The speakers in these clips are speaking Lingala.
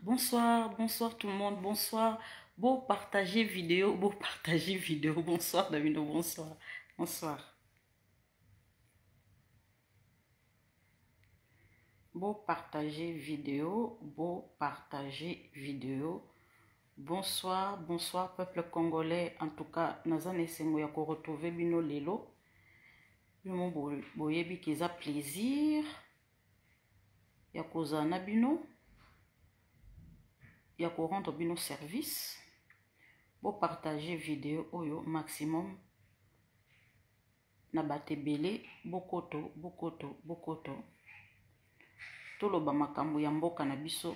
Bonsoir, bonsoir tout le monde, bonsoir. Beau partager vidéo, bonsoir Davino, bonsoir, bonsoir. Beau partager vidéo, bonsoir, bonsoir peuple congolais. En tout cas, Nazan Esengo ya ko retrouver bino lelo. Bino boyebi kiza plaisir. Ya kozana bino. Ya ko rendre bino service. Beau partager vidéo oyo maximum. Na batebele, bokoto. Toloba makambo ya mboka na biso.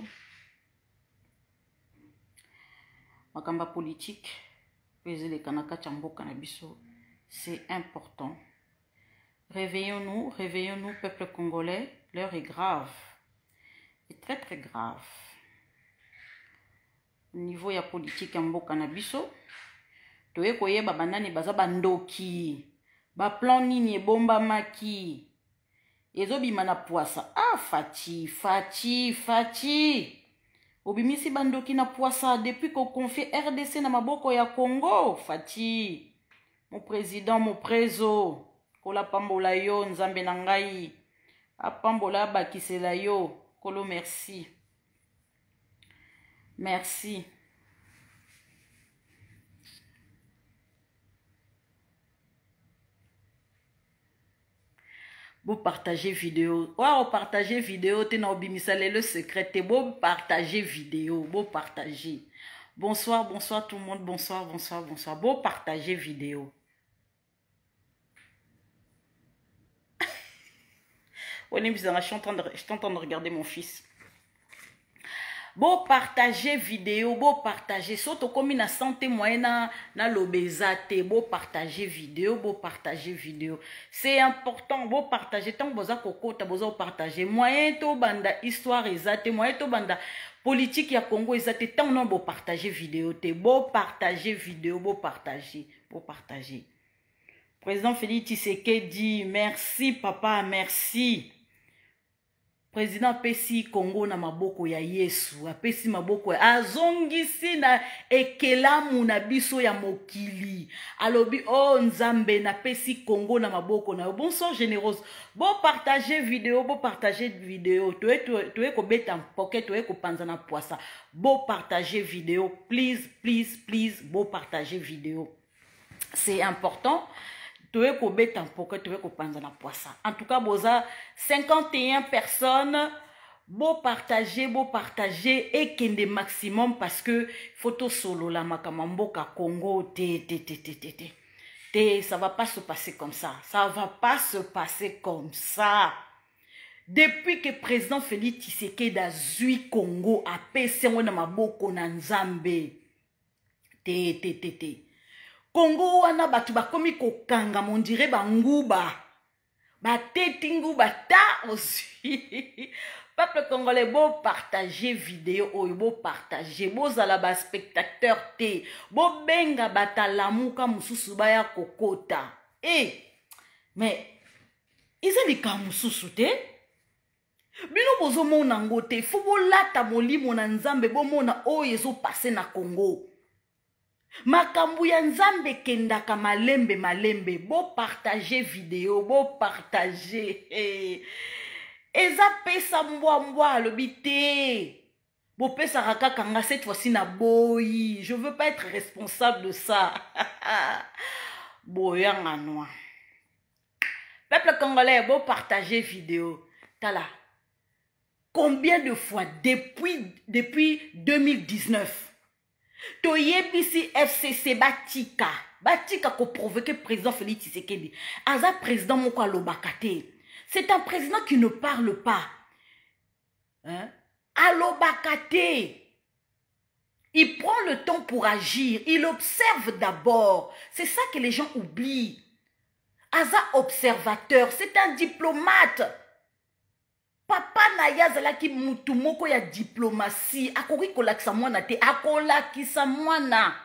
Makamba politique, les kanaka mboka na biso, c'est important. Réveillons-nous, peuple congolais, l'heure est grave. C'est très très grave. Au niveau ya politique ya mboka na biso, toye koyeba banani baza bandoki, ba plan nini ebomba maki. Ezobima na poasa. Ah, Fati. Obimisi bandoki na poasa depuis qu'on confie RDC na maboko ya Congo. Fati. Mon président, mon préso. Kola pambola yo, nzambe na ngai. Apambola bakisela yo. Kolo merci. Merci. Beau partager vidéo. Wow, partager vidéo. T'es dans le secret. T'es beau partager vidéo. Beau partager. Bonsoir, bonsoir tout le monde. Bonsoir. Beau partager vidéo. Je suis en train de regarder mon fils. Beau partager vidéo, beau partager. Surtout comme na santé moyenne na l'obésité, beau partager vidéo, C'est important, beau partager. Tant que vous avez kokota, vous avez partager. Moyen to banda histoire exacte, moyen to banda politique ya Congo exacte. Tant non beau partager vidéo, beau partager vidéo, beau partager. Président Félix Tshisekedi, merci papa, merci. Président apesi Congo na maboko ya Yesu, apesi maboko ya azongisi na ekelamu na biso ya mokili. Alobi oh nzambe na pesi Congo na maboko na bonsoir généreuse. Beau partager vidéo. Toye ko beta pocket, toye ko panza na poisa. Beau partager vidéo, please. Beau partager vidéo. C'est important. En tout cas, boza 51 personnes. Beau partager et qu'il y ait maximum parce que photo solo la makamamboka Congo ça va pas se passer comme ça. Depuis que président Félix Tshisekedi a zui Congo a pesi na maboko na nzambe Congo wana batu bakomi kokanga mon dirait banguba. Bateti nguba ta aussi. Peuple congolais beau partager vidéo beau partager beau zala spectateur te beau benga batalamuka mususu baya kokota. Mais ils ont dit ka mususu te. Bino bozo mona ngote fu bolata molimo na nzambe bo mona yezo passé na Congo. Makambu ya nzambe kendaka malembe beau partager vidéo beau partager eza pesa mbwa lobité beau pesa rakaka nga cette fois-ci na boyi je veux pas être responsable de ça boyanga noa peuple congolais beau partager vidéo tala combien de fois depuis 2019 Toyebisi FCC Batika ko provoquer président Félix Tshisekedi. Aza président moko alobakate. C'est un président qui ne parle pas. Alobakate. Il prend le temps pour agir. Il observe d'abord. C'est ça que les gens oublient. Aza observateur. C'est un diplomate. Papa Naya zalaki mutu moko ya diplomatie akoki kolakisa mwana te akolakisa mwana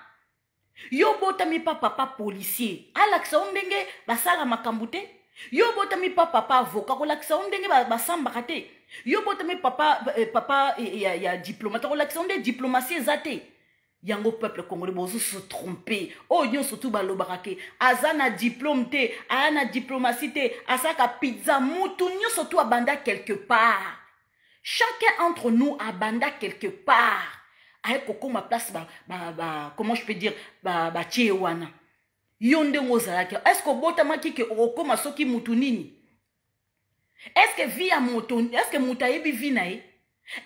yo botami papa policier alakisa ndenge basala makambo te Yo botami papa avocat kolakisa ondenge basambaka te. Yo botami papa ya diplomate kolakisa onde diplomatie eza te. Yango peuple congolais bozo se tromper. Oh nyon surtout balobaka ke azana diplôme te, ana diplomatie te, asaka pizza mutu nyon surtout abanda quelque part. Chacun entre nous abanda quelque part. Aye koko ma place comment je peux dire tiewana. Yonde ngozalaki. Est-ce que botamaki ke okoma soki mutu nini? Est-ce que via moto, est-ce que muta yebi vinae?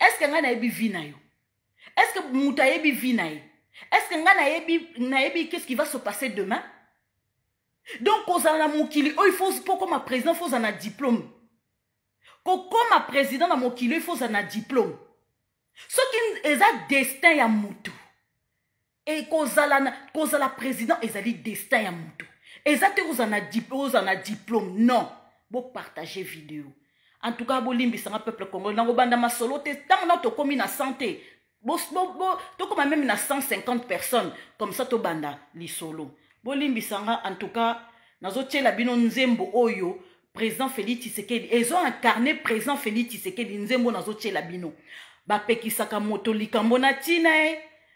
Est-ce que nga na yebi vinayo? Est-ce que muta yebi vinae? Est-ce que nga na yebi qu'est-ce qui va se passer demain? Donc kozala mokili, oh il faut pour comme président faut un diplôme. Comme président na mokili il faut un diplôme. Ce qui est un destin ya mutu. Et kozala président ezali destin ya mutu. Ezate kozana diplôme non. Bo partager vidéo. En tout cas bo limbisanga peuple congolais nango banda masolo te tant na to komi na santé. To comme même na 150 personnes comme ça to banda li solo. Bo limbisanga en tout cas nazo tiela bino nzembo oyo président Félix Tshisekedi. Ils ont incarné président Félix Tshisekedi nzembo nazo tiela bino. Ba pekisaka moto likambo na tina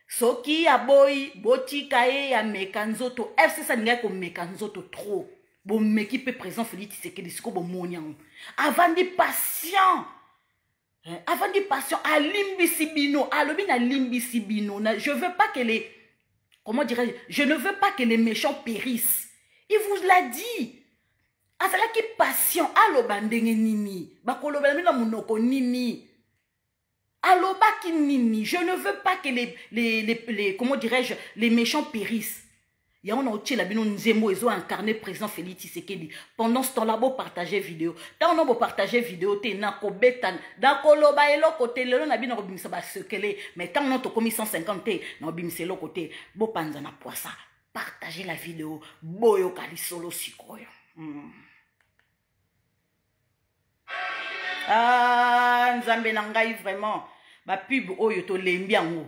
soki ya boy botika ya mekanzoto FCC ninga ko mekanzoto trop bon meki pe présent Félix Tshisekedi siko bo moniang avant di patient alimbisi bino alobi na limbisi bino je veux pas que les comment dirais-je je ne veux pas que les méchants périssent il vous l'a dit azala ki patient aloba ndenge nini bakoloba na monoko nini. Alobaki nini, je ne veux pas que les comment dirais-je, les méchants périssent. Il y a un autre la bino nzembo ils ont incarné président Félix Tshisekedi. Pendant ce temps-là, vous partagez vidéo. Tant on vous partagez vidéo, t'es na ko betan, da ko loba elo côté le na bino bimisa ba sekele, mais tant on to commis 150 na bimisa lo côté, bo panza na poisa. Partagez la vidéo, boyo kali solo sikoyo. Ah, nzambe na ngai vraiment. Ba pub oyo to lembi yango.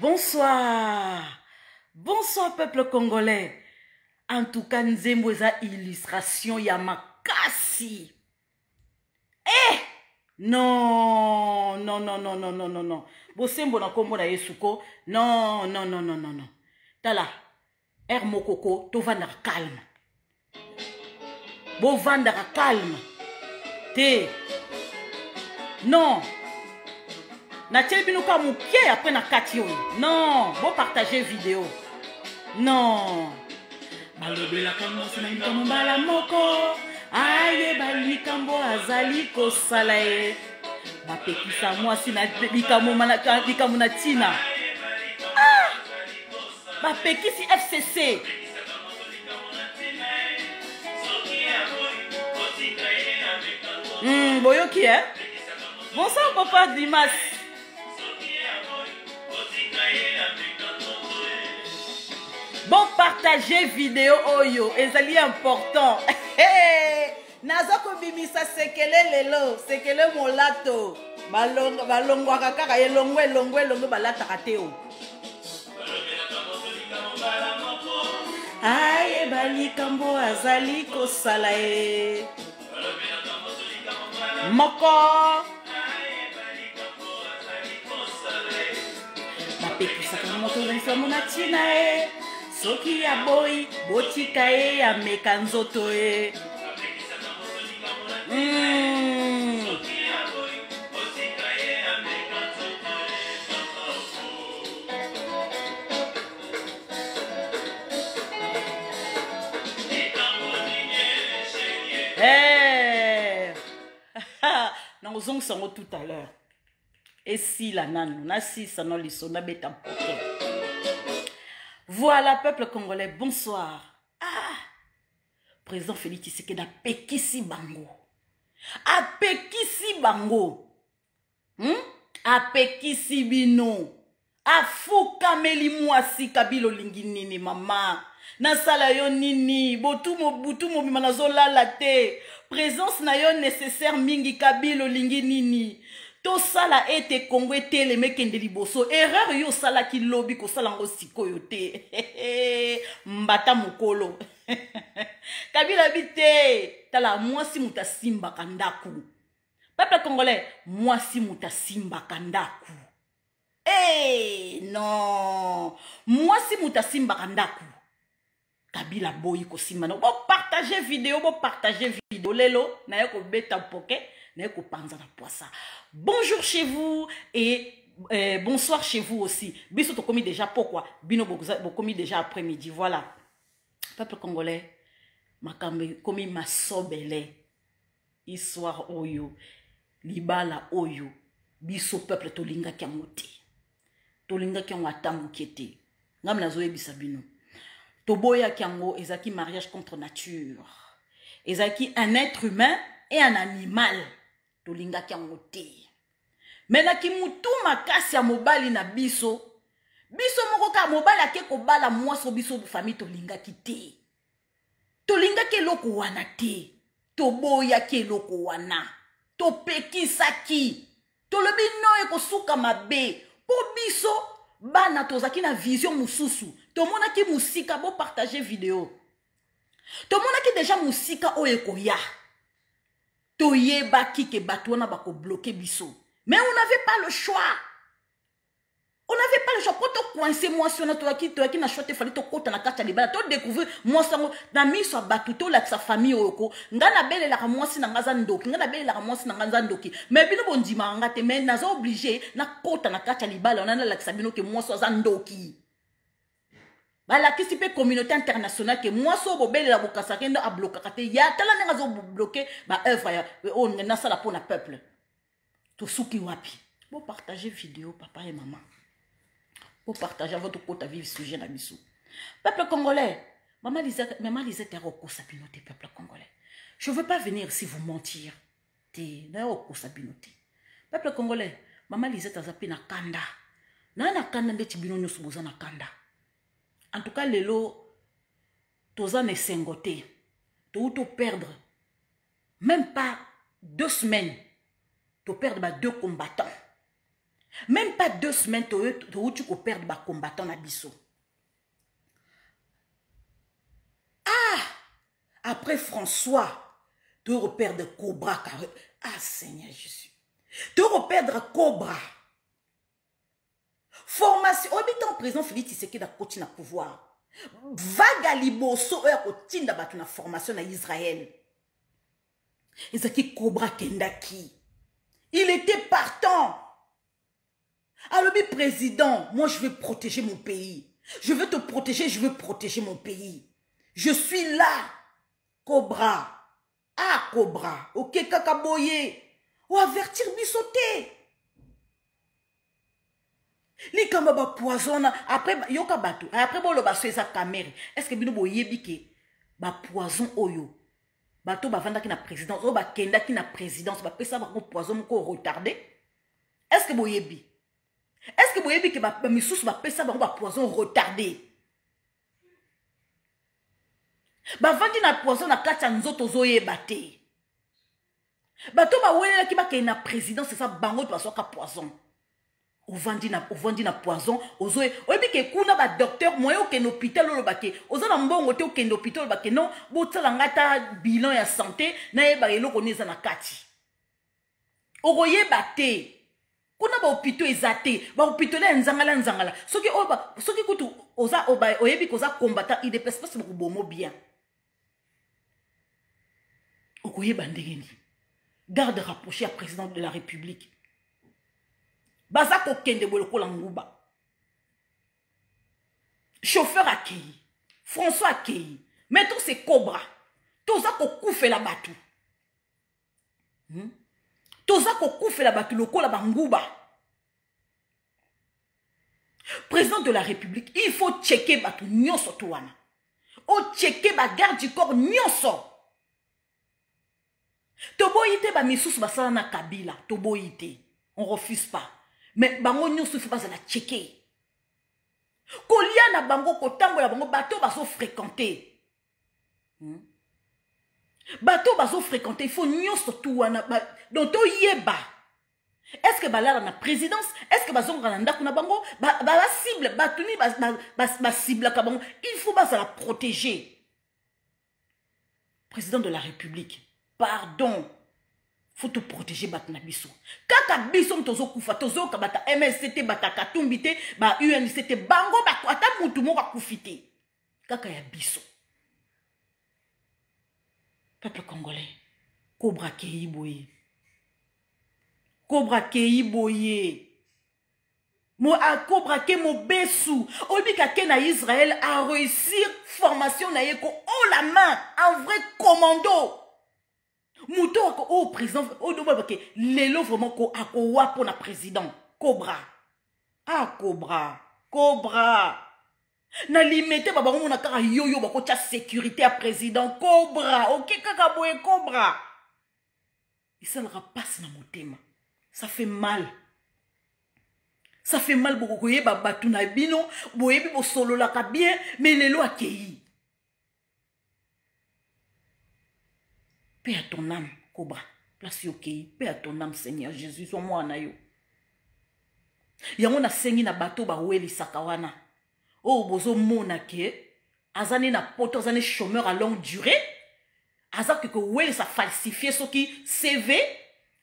Bonsoir. Bonsoir, peuple congolais. En tout cas, Nzembo eza illustration ya makasi. Eh! Non, non, non, non, non, non, non, non. Bosembo na kombo na yesuko. Non, non, non, non, non, non. Tala. Mokoko, to vandaka calme. Bo vandaka calme. Te. Non. Na tiel binuka mukie après na kati oyo. Non, bo partager vidéo. Non. Balobela kamosi na likambo mbala moko. Aye balikambo azali kosala ye. Bapekisa mwasi na likambo na tina. Ah! Bapekisi FCC. Boyoki, hein? Bonsoir, papa Dimas. Bon, partagez vidéo oyo. Ezali important. Nazoko bimisa sekele lelo. Sekele molato. Balongwa kaka elongwe balata kateo. Aye balikambo azali kosala ye. Moko. Bapekisaka moto lisomo na tina e. Soki ya boy botika e ya meka nzoto e. Nous avons tout à l'heure. Et si la nan, na si ça non liso na beta poké. Voilà, peuple congolais, bonsoir. Ah, président Félix Tshisekedi a pekisi bango. A pekisi bango. A pekisi bino. A fuka meli mwasi kabilo lingi nini mama. Na sala yo nini. Botu mo bimanazo la te. Présence na yo nécessaire mingi kabilo lingi nini. To sala ete Congo ete le mekende liboso. Erreur yo sala ki lobi ko sala ngo sikoyo te. Mbata mukolo. Kabila bite. Tala mwasi muta simba kandaku. Peuple congolais, mwasi muta simba kandaku. Eh non. Mwasi muta simba kandaku. Kabila boyi ko simba no. Bo partager vidéo, lelo na yako beta poke. Bonjour chez vous et bonsoir chez vous aussi. Biso to komi déjà pourquoi? Bino komi déjà après-midi. Voilà. Peuple congolais, makambe komi masobele. Histoire oyo, libala oyo. Biso peuple tolinga kiamote. Tolinga kiamwatamu kiete. Ngam nazoe bisabino. Toboya kiango ezaki mariage contre nature. Ezaki un être humain et un animal. Tolinga kiangote. Mena ki mutu makasi ya mobali na biso. Biso moko ka mobali ake ko bala mwaso biso famille tolinga kite. Tolinga ke loko wana te. Toboya ke loko wana. Topekisa ki. Tolobi no e ko suka mabe. Po biso bana tozaki na vision mususu. Tomona ki musika bo partager vidéo. Tomona ki déjà musika oye koya. Toye baki ke batouana bako bloquer biso. Mais on n'avait pas le choix. On n'avait pas le choix. Pour te coincer moi si on a toi qui n'a choisi fallait te côté na kacha libala. To découvrir moi ça na mi so batuto la sa famille oko. Ngana belle la moi si na ngazandoki. Ngana belle la moi si na ngazandoki. Mais bino bondima ngate mais naza obligé na côté na kacha libala on a la sabino que moi so zandoki. Bala qui sipe communauté internationale que moi so bobele la bokasake ndo a bloquer kate ya tala nga zo bloquer ba œuvre ya on na sala pour na peuple. To suki wapi. Bon partager vidéo papa et maman. Pour partager votre côté à vivre sujet na biso. Peuple congolais, maman Lisette Roko Sabinote peuple congolais. Je veux pas venir ici vous mentir. Te na Roko Sabinote. Peuple congolais, maman Lisette azapi na kanda. Na kanda ndeti bino nyoso boza na kanda. En tout cas, lelo, toza ne sengote. To perdre. Même pas 2 semaines. To perdre 2 combattants. Même pas 2 semaines, tu peux perdre les combattants na biso. Ah! Après François, tu peux perdre Cobra. Ah, Seigneur Jésus. Tu peux perdre Cobra. Formation. Oh, mais ton président Félix Tshisekedi a continué à pouvoir. Vaga liboso, otinda batu na formation na Israël. Ezaki Cobra Kendaki. Il était partant. Alors, le président, moi je veux protéger mon pays. Je veux te protéger, je veux protéger mon pays. Je suis là. Cobra. Ah, Cobra. Ok, kakaboye. Ou avertir bisoté. Les kamba poison. Après, yoka bato. Après, bon, le baso esa caméra. Est-ce que bino boye bike? Ba poison oyo. Bato ba vanda ki na présidence. O ba kenda ki na présidence. Ba pesa ba poison ko retardé. Est-ce que boye bi? Est-ce que boye bi que ba misous ba pesa ba poison retardé? Ba vandi na poison na kati ya nzoto zoye bate. Bato ba wele ki ba ke na présidence c'est ça bango to asoka poison. Au vandi na poison, ozoe oyebi ke kuna ba docteur moyo ke l'hôpital lo bake. Oza na mbongo te o ke l'hôpital bake non, botala ngata bilan ya santé na yeba eloko neza na kati. Okoye bate. Kuna ba hôpital ezate, ba hôpital nzangala. Soki kutu oza oba oyebi koza combattant IDPS parce que bomo bien. Okoye bandengeni. Garde rapproché à président de la République. Bazako kende boloko la nguba. Chauffeur accueilli. François accueilli. Mais tout c'est Cobra. Toza ko koufe la batu. Toza ko koufe la batu loko la banguba. Président de la République, il faut checker batu nyonso touana. O checker ba garde du corps nyonso. Toboyite ba misous basala na Kabila. Toboyite. On refuse pas. Mais bango nyonso faut pas la checker. Kolia na bango kotango la bango bateau baso fréquenter. Bateau baso fréquenter, il faut nyonso touana donc to yeba. Est-ce que balala na présidence, est-ce que bazonga na ndako na bango ba cible batuni ba cible ka bango, il faut pas la protéger. Président de la République, pardon. Faut te protéger batna biso. Kaka biso tozo kufa tozo ka bata MSCT bata katumbite ba UNCT bango ba ata mutu mo ka kufite. Kaka ya biso. Peuple congolais. Cobra Kei boye. Cobra Kei boye. Mo a Cobra Kei mo besu. Obi ka ke na Israël a réussir formation na yeko haut la main, un vrai commando. Mouto au président au dobo que lelo vraiment ko akowa pour na président Cobra. Ah Cobra na limité baba mo na kaka yoyo bako tia sécurité à président Cobra. OK kaka boye Cobra. Et ça le passe na motema. Ça fait mal. Ça fait mal beaucoup koye baba tuna bino boye bi bo solo la ka bien mais lelo akei. Paix à ton âme, Cobra. Place yo kei. Paix à ton âme, Seigneur Jésus. Sois moi na yo. Yango na sengi na bateau ba weli sakawana. Oh, bozo mona ke. Azane na poto, azane chômeur à longue durée. Azak que weli sa falsifié ce qui CV.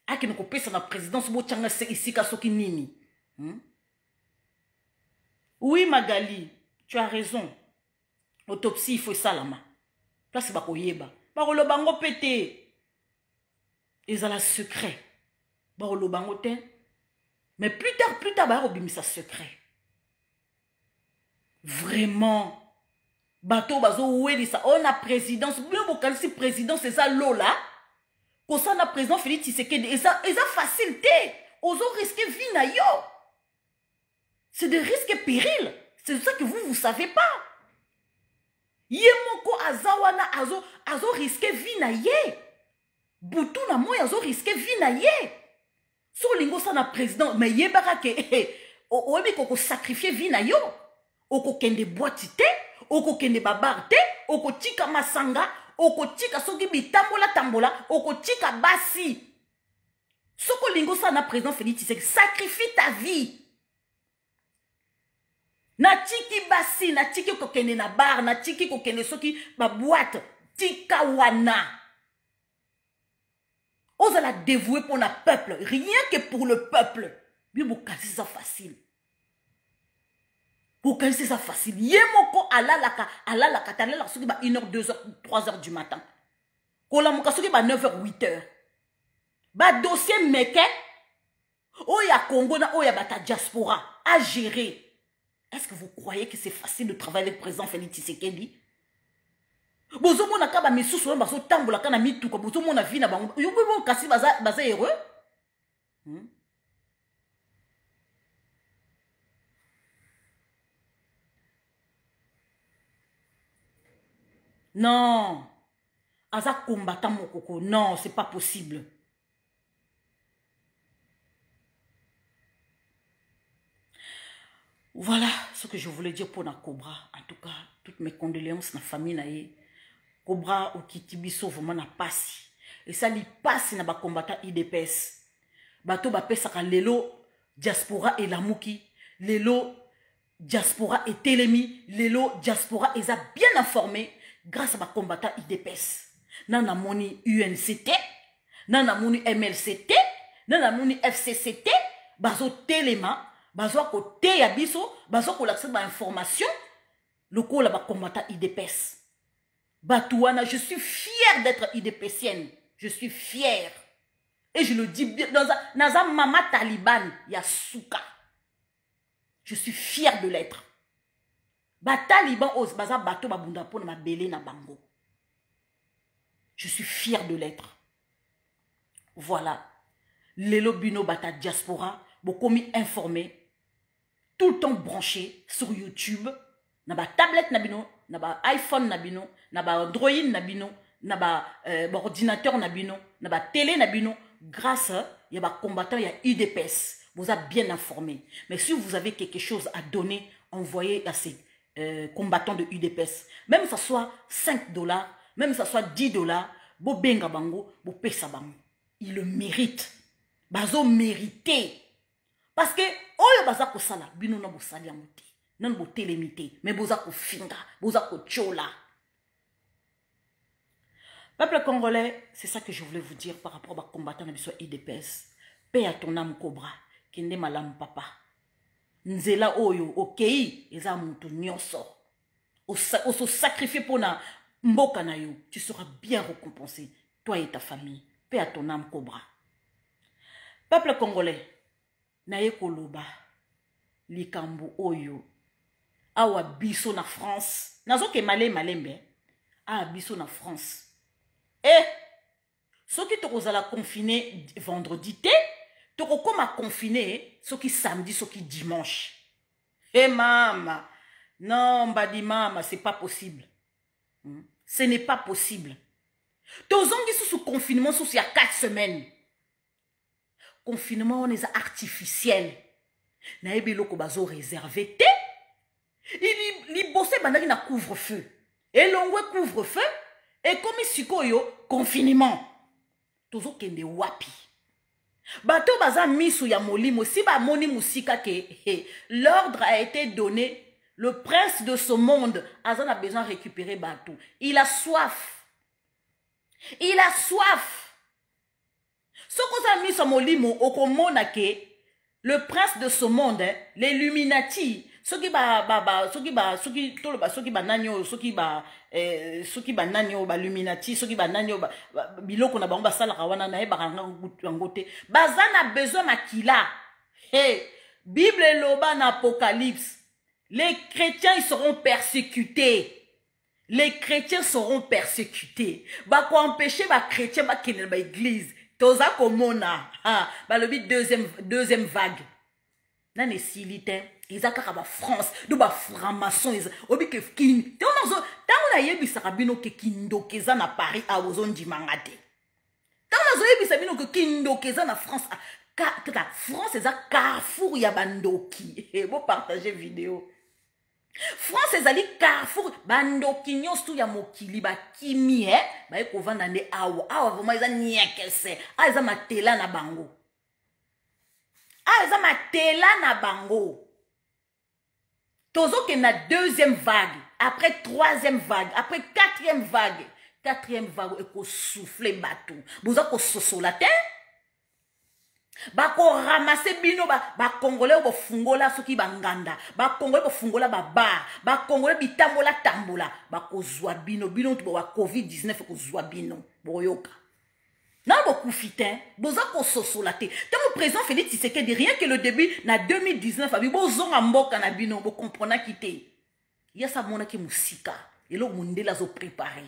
A qui ne copie sa na présidence bo tchanga se ici ka soki nini. Oui, Magali. Tu as raison. Autopsie, il faut ça la main. Place ba koyeba. Barolo bango pété. Ils ont la secret. Barolo bango ten. Mais plus tard, barolo bimisa secret. Vraiment. Bateau bazo oueli ça. On a présidence. Bien vocal si présidence c'est ça Lola. Pour ça on a président Félix Tshisekedi. Et ça facilité. Ozo risquer vie na yo. C'est des risques et périls. C'est ça que vous savez pas. Yemoko azawana azo risquer vie na ye. Boutou na moya azo risquer vie na ye. So lingo sa na président mais yebaka ke oyebi koko sacrifier vie na yo. Oko kende boîte te, oko kende babar te, oko tika masanga, oko tika soki bitambola tambola, oko tika basi. Soko lingo ça na président Félix Tshisekedi, sacrifie ta vie. Na tiki basi, na tiki kokene na bar, na tiki kokene soki ba boîte, tika wana. Ose la dévouer pour le peuple, rien que pour le peuple. Bien vous cassez ça facile. Vous cassez ça facile. Yemoko ala la katana la soki ba 1h, 2h, 3h du matin. Kola moka soki ba 9h, 8h. Ba dossier meke oya Congo na oya bata diaspora à gérer. Est-ce que vous croyez que c'est facile de travailler avec le président Félix Tshisekedi? Bozo mona kaba misusu bazo tambola kana mituka bozo mona vie na bango. Yo bo kasi baza heureux? Non. Aza combattant mon coco. Non, c'est pas possible. Voilà ce que je voulais dire pour la Cobra. En tout cas, toutes mes condoléances na famille na ye. Cobra ou Kitibiso vraiment na passi. Et ça li passe na ba combattant IDPS. Bato ba pesaka lelo diaspora et la mouki. Lelo diaspora et Telemi. Lelo diaspora et ça bien informé grâce à ba combattant IDPS. Nana moni UNCT, nana moni MLCT, nana moni FCCT, bazo Telema. Bazo côté ya biso, bazo ko l'accès à information, le ko la ba combattant IDPS. Batouana, je suis fière d'être IDPsienne. Je suis fière. Et je le dis bien dans un mama taliban, ya souka. Je suis fière de l'être. Ba taliban os baza bato ba bunda po na ma belé na bango. Je suis fière de l'être. Voilà. Lelo bino bata diaspora, beaucoup mis informé. Tout le temps branché sur YouTube, na ba tablette nabino, na ba iPhone nabino, na ba Android nabino, na ba ordinateur nabino, na ba télé nabino, grâce à y a ba combattant, il y a UDPS. Vous êtes bien informé. Mais si vous avez quelque chose à donner, envoyez à ces combattants de UDPS. Même ça soit $5, même ça soit $10, bo benga bango, bo pesa bango. Ils le méritent. Bazo mérité. Parce que, oyo baza ko sala, bino na bo sali amote, nan bo télémité, mais boza ko finga, boza ko chola. Peuple congolais, c'est ça que je voulais vous dire par rapport à combattant de l'histoire IDPS. Paix à ton âme Cobra, kende malam papa. Nzela oyo, okei, eza mutu nyonso. Oso sacrifier pour na mboka na yo, tu seras bien récompensé, toi et ta famille. Paix à ton âme Cobra. Peuple congolais, naye koloba likambo oyo awa biso na France nazo ke malembe a biso na France soki tokozala confiné vendredi te tokokoma confiné soki samedi soki dimanche mama non mbadi mama c'est pas possible ce n'est pas possible tozongi sous confinement sous il y a 4 semaines. Confinement on est artificiel. Na ebeloko bazo réservé te. Il bossé bandaki na couvre-feu. Et l'ongwe couvre-feu et comme sikoyo confinement. Tozo kende wapi. Bato baza misu ya molimo si ba moni musika ke l'ordre a été donné. Le prince de ce monde Azan a besoin de récupérer bateau. Il a soif. Il a soif. Ce qu'on a mis sur mon limo, au commun, le prince de ce monde, l'Illuminati, ceux qui besoin makila. Bible et loba en Apocalypse. Les chrétiens ils seront persécutés. Les chrétiens seront persécutés. Bah quoi empêcher les chrétiens bah qu'il y l'église. Toza komona bah le but deuxième vague. Nan esilite izaka ba France do ba franc-maçon ils obi ke kin tango na yebisa kabino ke kindokeza na Paris a ozondi mangate. Tango yebisa bino ke kindokeza na France la France eza carrefour ya bandoki. Bo partager vidéo. France ezali carrefour bandoki nyonso ya mokili ba kimi ba ekovanda nde awa vraiment eza nyekese eza matela na bango baza matela na bango. Tozo que na deuxième vague, après troisième vague, après quatrième vague et ko souffler bateau. Boza ko sosola te. Ba ko ramasser bino ba congolais bo fungola soki banganda, ba congolais bo fungola ba bar, ba congolais bitambola tambola, ba ko zwa bino to ba COVID-19 ko zwa bino. Boyoka. Non, beaucoup fitin, boza ko sosola te. Tant le président Félix Tshisekedi, rien que le début, na 2019, abi bozon a mboka na bino, bo comprena kite. Il y a ça mona ki musika, et là monde la zo préparé.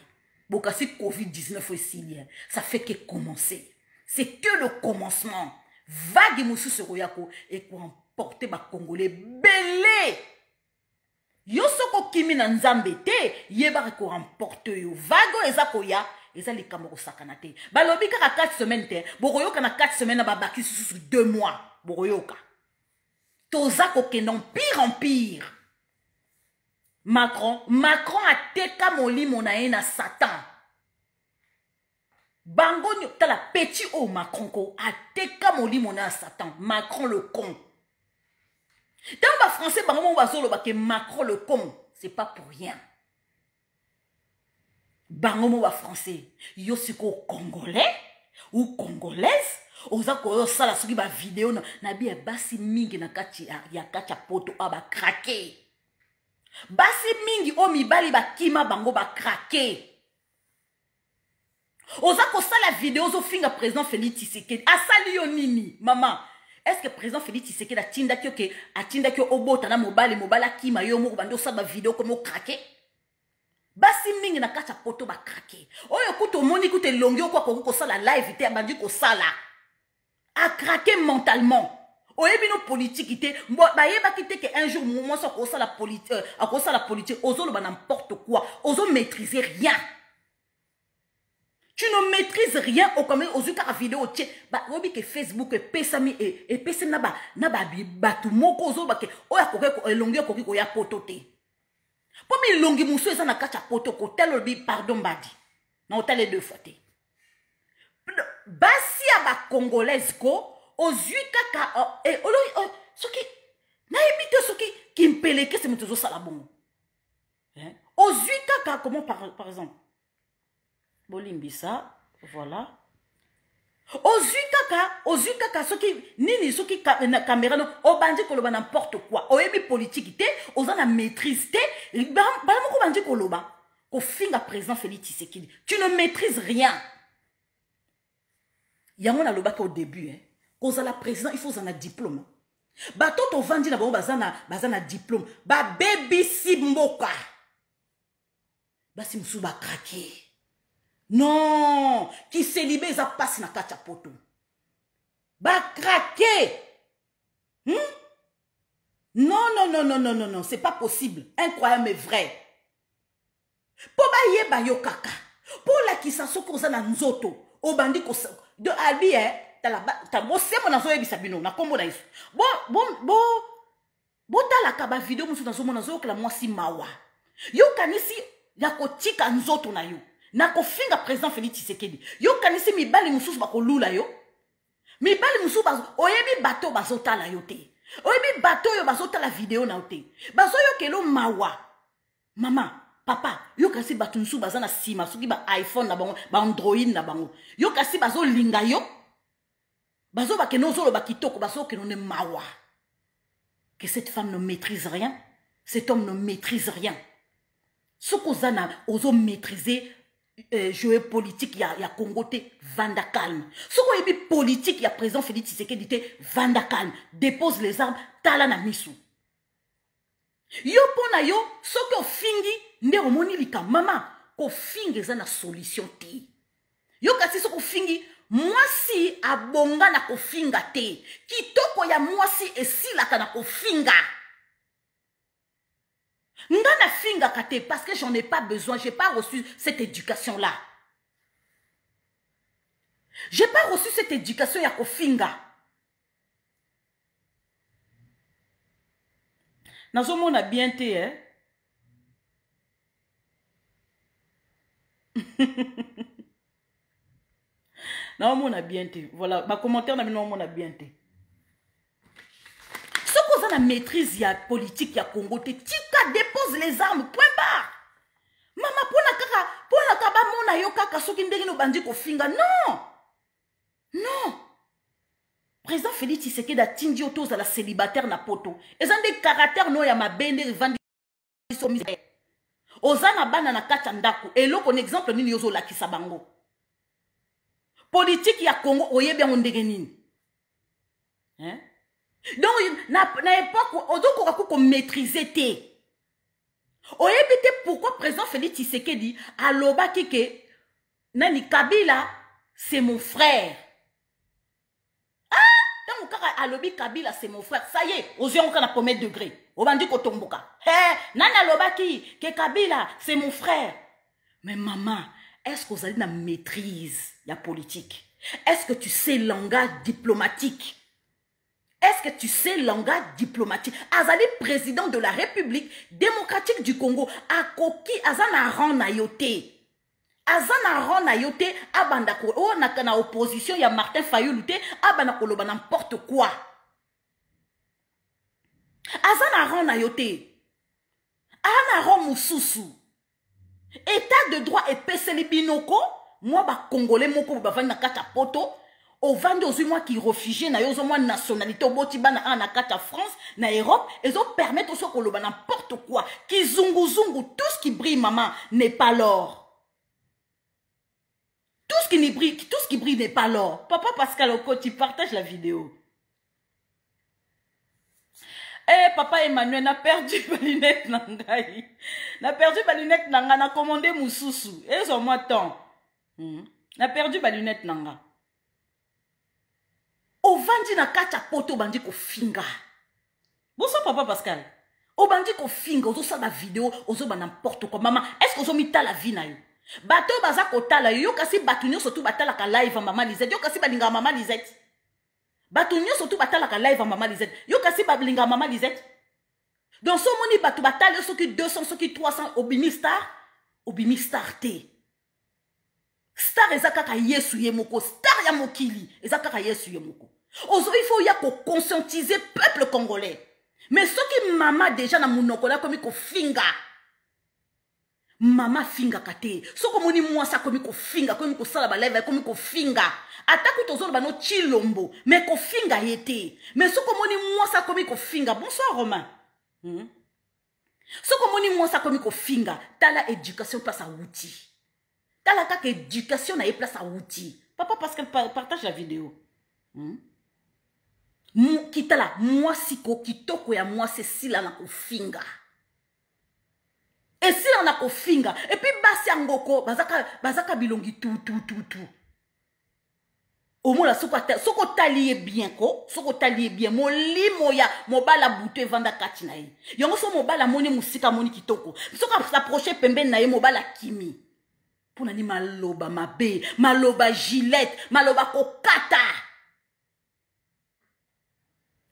Boka si COVID-19 aussi, ça fait que commencer. C'est que le commencement. Vague musu se royako et pour emporter ba Congolais belé. Yo soko kimi na nzambe te, yeba ko emporter yo. Vago ezako ya. Eza li kamoko sakanate. Balobi kaka 4 semaines te. Boroyoka na 4 semaines na babaki sous 2 mois. Boroyoka. Tozako kenon pire en pire. Macron a teka molimo na ye na Satan. Bango tala petit o Macron ko a teka molimo na Satan. Macron le con. Dans ba français bango bazolo ba ke Macron le con, c'est pas pour rien. Bangomo wa français, yo siko congolais ou congolaise, oza ko sala soki ba vidéo na bi basi mingi na kati ya kati poto aba craquer. Basi mingi o mibali ba kima bango ba craquer. Oza ko sala vidéo zo finga président Félix Tshisekedi. Asali yo nini, maman? Est-ce que président Félix Tshisekedi a tinda ki obota na mobali kima yo mo bando sa ba vidéo comme craquer? Basi mingi na kacha poto ba krake. Oyo kuto moni kuto longi okwa ko sala live te abandi ko sala. A craquer mentalement. Oyebi no politique te. Ba yeba kite que un jour moi so ko sala politique, ozo lo ba n'importe quoi. Ozo maîtriser rien. Tu ne maîtrises rien au comme ozo ka vidéo tie. Ba oyebi que Facebook pesami et pese na ba batu moko ozo ba ke oya ko longi ko ya poto te. Pour me longi mousso eza na kacha poto ko tel obi pardon badi. Na otale 2 fois te. Basi ya ba congolaise ko ozui kaka soki na ebite soki kimpeleke se mutuzo sala bongo. Hein? Ozui kaka comment par exemple. Bolimbisa, voilà. Ozui kaka soki nini soki na caméra no obandi koloba n'importe quoi. Oyebi politique te, ozana maîtrise te, bala moko bandi koloba. Ko finga président Félix Tshisekedi. Tu ne maîtrises rien. Yango na loba ka au début hein. Kozala président, il faut un diplôme. Ba toto vandi na bango bazana diplôme. Ba baby simboka. Ba simsu ba craquer. Non, qui s'est libéré, ça passe na kacha poto. Ba craquer. Non, c'est pas possible. Incroyable mais vrai. Po ba ye ba yo kaka. Po la ki sa soko za na nzoto. O bandi ko de abi ta bo se mo na zo yebisa bino na kombo na iso. Bo tala ka ba vidéo musu na zo mo na zo kala mwasi mawa. Yo kanisi ya ko tika nzoto na yo. Na kofinga président Félix Tshisekedi. Yo kanisi mibali mususu bakolula yo. Mibali mususu oyebi bato bazotala yo te. Oyebi bato yo bazotala vidéo na yo te. Bazo yo kelo mawa. Mama, papa, yo kasi bato mususu bazana sima soki ba iPhone na bango, ba Android na bango. Yo kasi bazo linga yo. Bazo bakeno zolo bakitoko bazo keno ne mawa. Que cette femme ne maîtrise rien, cet homme ne maîtrise rien. Ce qu'on a oso maîtriser jouer politique, il y a Congo, vanda calme. Ce qu'on a politique, il y a président Félix Tshisekedi, vanda calme. Dépose les armes, tala na misu. Yo pona yo, ce qu'on fingi, ne omoni lika mama, ko fingi za na solution ti. Yo kasi ce qu'on fingi, moi si abonga na ko finga te. Kitoko ya moi si esilaka na ko finga. Ngana finga kate parce que j'en ai pas besoin, j'ai pas reçu cette éducation là. J'ai pas reçu cette éducation ya ko finga. Nazo mona bien te hein. Non mona bien te. Voilà, ma commentaire na mona bien te. la maîtrise ya politique ya Congo te tika dépose les armes point barre. Mama pona kaba mona yo kaka soki ndenge no bandi ko finga non. Non. Président Félix Tshisekedi a tindi autour à la célibataire na poto. Ils ont des caractères no ya mabende vandi somi. Ozana bana na kata ndako eloko exemple nini yozo lakisa bango. Politique ya Congo oyebi yango ndenge nini. Hein? Donc na époque odoko kako maîtriser te. Oyebi te pourquoi président Félix Tshisekedi aloba kike nani Kabila c'est mon frère. Tant que alobi Kabila c'est mon frère, ça y est, aux yeux on a premier degré. Au bandi kotomboka. Nani aloba ki que Kabila c'est mon frère. Mais maman, est-ce que vous avez une maîtrise de la politique? Est-ce que tu sais le langage diplomatique? Est-ce que tu sais le langage diplomatique? Azali président de la République démocratique du Congo, akoki azana ran na yote. Azana ran na yote abanda ko o na opposition ya Martin Fayulu te abanda ko loba n'importe quoi. Azana ran na yote. Ana ran mususu. État de droit et peseli binoko, moi ba congolais moko ba vanda kata poto. Au vendre aux mois qui réfugiés, na yozo moi nationalité au botibana en akata France, na Europe, ils ont permis au soit koloba n'importe quoi, qui zungu zungu, tout ce qui brille maman n'est pas l'or. Tout ce qui brille n'est pas l'or. Papa Pascal Oko, tu partages la vidéo. Eh papa Emmanuel n'a perdu ma lunette nangai. N'a perdu ma lunette nanga, n'a commandé moussousou. Et sur moi temps. N'a perdu ma lunette nanga. O vandi na kata poto bandi ko finga. Bonsoir papa Pascal. O bandi ko finga, ozo sa la vidéo, ozo ba n'importe quoi. Maman, est-ce que ozo mita la vie na yo? Bato baza kotala yo kasi batunyo surtout batala ka live maman Lisette. Yo kasi balinga maman Lisette. Batunyo surtout batala ka live maman Lisette. Yo kasi balinga maman Lisette. Dans ce moni batu batala yo soki 200 soki 300 obimi star te. Star ezakaka yesu yemoko, star ya mokili ezakaka yesu yemoko. Ozo il faut ya ko conscientiser peuple congolais. Mais ce qui mama déjà na munokola comme ko finga. Mama finga kate. Soko moni mwasa comme ko finga, comme ko sala ba live comme ko finga. Ataku tozolo bano chilombo, mais ko finga yete. Mais soko moni mwasa comme ko finga. Bonsoir Romain. Soko moni mwasa comme ko finga, tala éducation place à outil. Tala kaka éducation na place à outil. Papa Pascal partage la vidéo. Kitala moi siko kitoko ya moi c'est si la na ko finga. Et si on a ko finga et puis basi angoko bazaka bilongi tout. Au moins la soko talié bien ko, soko talié bien molimo ya mobala bouté vanda katina yi. Yongo so mobala moni musika moni kitoko. Soko s'approcher pembe na ye mobala kimi. Pona ni maloba mabe, maloba gilette, maloba kokata.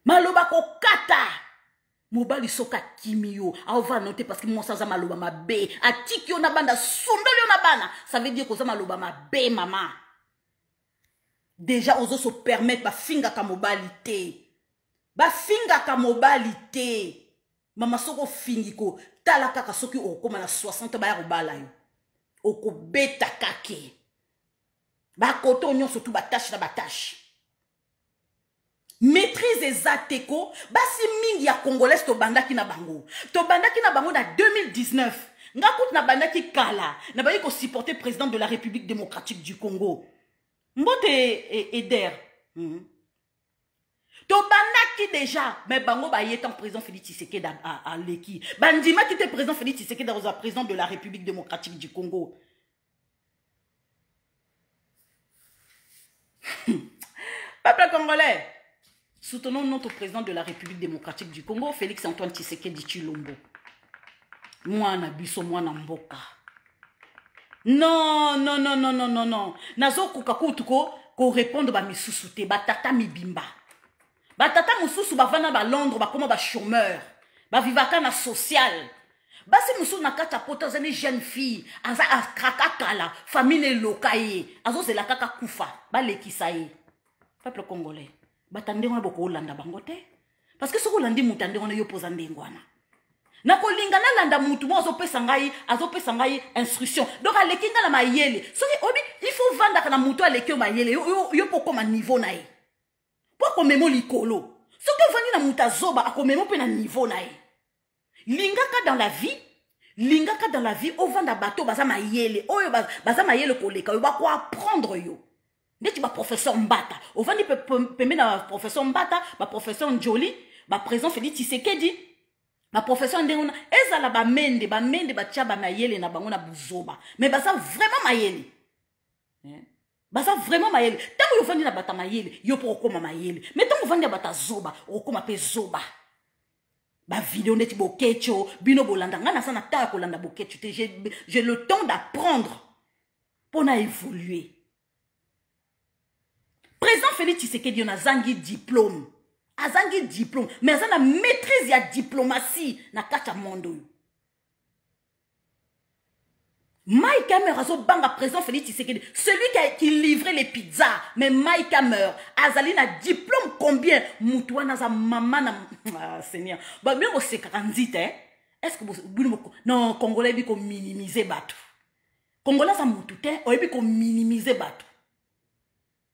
Maloba kokata. Mobali soka kimio. A va noter parce que moi ça maloba mabe. A tiki on a banda sondoli on a bana. Ça veut dire que ça maloba mabe maman. Déjà ozo se permettre ba finga ka mobalité. Ba finga ka mobalité. Mama soko fingiko tala kaka soki okoma na 60 ba ya bala yo. Oko beta kake. Ba koto nyon surtout ba tâche na ba tâche. Maîtrise des ateko, basi mingi ya congolais to bandaki na bango. To bandaki na bango na 2019. Nga kout na bandaki kala, na ba ko supporter président de la République démocratique du Congo. Mbote Eder. To bandaki déjà, mais bango ba yetan président Félix Tshisekedi à Leki. Bandima qui était président Félix Tshisekedi dans président de la République démocratique du Congo. Peuple congolais, soutenons notre président de la République démocratique du Congo, Félix Antoine Tshisekedi Tshilombo. Moi na biso moi na mboka. Non. Nazo kukakutuko ko répondre ba misusute ba tata mibimba. Ba tata mususu ba vana ba Londres ba koma ba chômeur. Ba vivaka na social. Basi musu na kata poto zene jeune fille aza akraka kala famille lokaye azo zela kaka kufa ba lekisaye. Peuple congolais. Batande wana boko olanda bango te. parce que ce que landi mutande on yo posa ndengwana na kolinga na landa mutu mo azopesa ngai instruction donc alekinga na mayele soki obi il faut vanda na mutu aleki mayele yo pokoma niveau na ye poko memo likolo soki vandi na mutu azoba akomemo pe na niveau na ye lingaka dans la vie ovanda bato baza mayele oyo baza mayele koleka yo bako apprendre yo ndeti ba professeur Mbata ovandi pembe na professeur Mbata ba professeur Njoli ba président Félix Tshisekedi ba professeur ndengona ezala ba mende batia ba mayele na bango na buzoba mais baza vraiment mayele baza vraiment mayele tango yo vandi na bata mayele yo pour okoma mayele mais tango vandi na bata zoba okoma pe zoba ba vidéo neti bokecho bino bolanda nga na sana ta kolanda bokecho te j'ai le temps d'apprendre pour na évoluer. Président Félix Tshisekedi on a zangi diplôme mais on a maîtrise ya diplomatie na kacha mondo. Mike Hammer azo banga président Félix Tshisekedi, celui qui livrait les pizzas, mais Mike Hammer azali na diplôme combien mutua na za mama na Seigneur. Ba bien ko sekanzite est-ce que non congolais bi ko minimiser bato. Congolais za mutute o bi ko minimiser bato.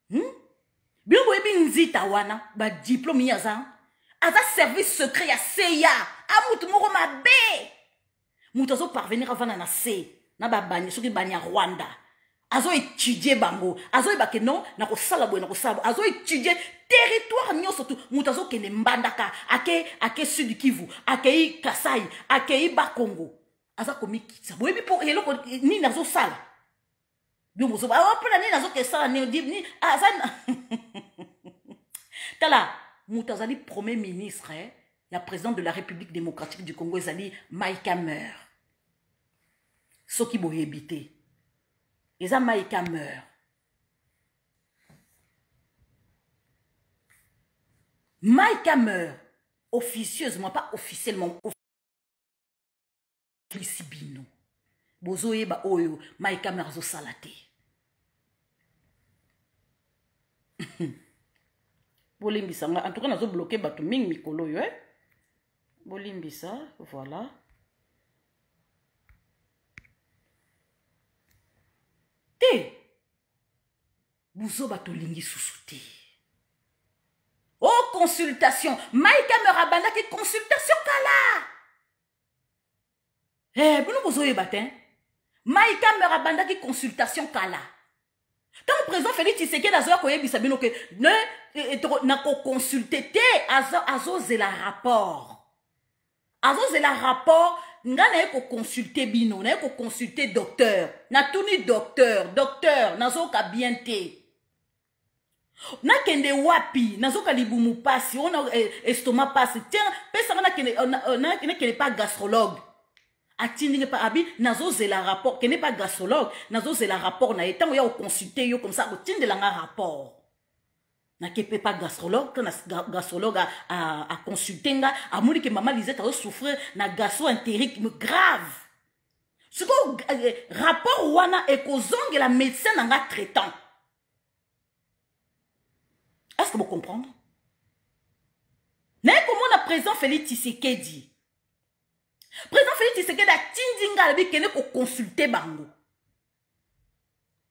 Bien ko bi nzita wana ba diplôme ya za aza service secret ya CIA amutu moko mabe. Mutu azo parvenir avant na C. Na ba banya soki banya Rwanda azo étudier bango azo ibake non na ko sala boy na ko sala azo étudier territoire nyoso tu mutu azo kene mbandaka ake sud Kivu ake Kasai ake Bakongo aza komikisa boy bi po eloko ni nazo sala bio mozo ba opela ni nazo ke sala ni aza tala mutu azali premier ministre ya président de la République démocratique du Congo ezali Mike Hammer. Ce qui m'a habité. Les Américains meurent. Mike meurt officieusement, pas officiellement. Officiellement. Bozoye ba oyo Mike meurt zo salate. Bolimbisa en tout cas nazo bloqué bato ming mikolo yo Bolimbisa voilà. Bouzo batolingi susuti. Oh, consultation. Mike Hammer abanda ki consultation kala. Bouno bouzo yebatin. Mike Hammer abanda ki consultation kala. Tant le président Félix Tshisekedi azo koyebisa bino ke na ko consulter te azo zela rapport. Azo zela rapport. Nga na ko consulter bino, na ko consulter docteur. Na tuni docteur, nazo ka bien te. Na kende wapi, nazo ka libumu pasi, on a estomac pasi. Tiens, pesa na kende pas gastrologue. Atindi pas abi, nazo zela rapport, kende pas gastrologue, nazo zela rapport na etango ya ko consulter yo comme ça, ko tindi la rapport. Na kepe pas gastrologue, quand gastrologue a consulté nga, a mouli que maman Lisette a souffrir na gastro-entérite grave. Ce que rapport wana e kozong la médecin nga traitant. Est-ce que vous comprenez? N'est comment on a président Félix Tshisekedi. Président Félix Tshisekedi a tindinga la bi kene ko consulter bango.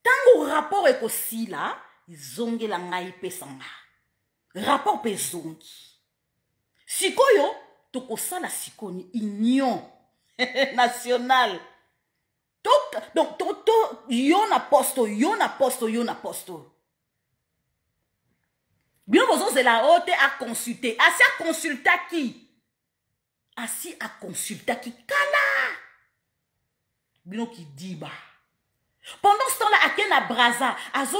Tango rapport e ko si la zongi la ngai pesanga. Rapport pe zongi. Sikoyo, toko sala sikoni union nationale. Donc, yon aposto. Bien besoin de la haute à consulter. Assis à consulter qui? Assis à consulter qui? Kala. Bien qui dit bah. Pendant ce temps-là, à Kena Braza,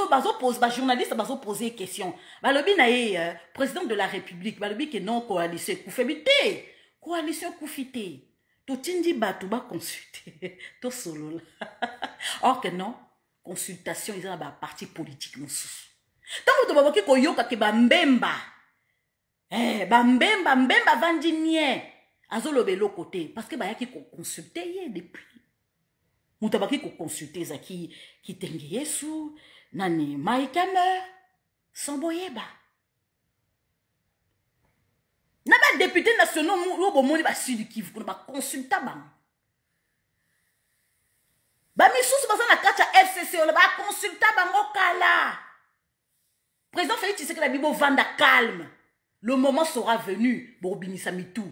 bazo pose, journaliste bazo poser des questions. Balobi na président de la République, balobi que non coalition koufébité, coalition koufité. To tindi batu ba consulter, to solo là. Or que non, consultation ils ont ba parti politique moussou. Tant que tu vas ko yoka ke ba mbemba. Mbemba vandi mien. Azolo belo côté parce que ba yaki ko consulter yé depuis. Mutabaki ko consulter za ki tengi Yesu nani Mike Hammer Samboyeba. Naba député national ou bomoni ba sud Kivu ko ba consulta ba. Ba misusu baza na kati ya FCC on ba consulta bango kala. Président Félix Tshisekedi Bibo vanda calme. Le moment sera venu pour binisa mitou.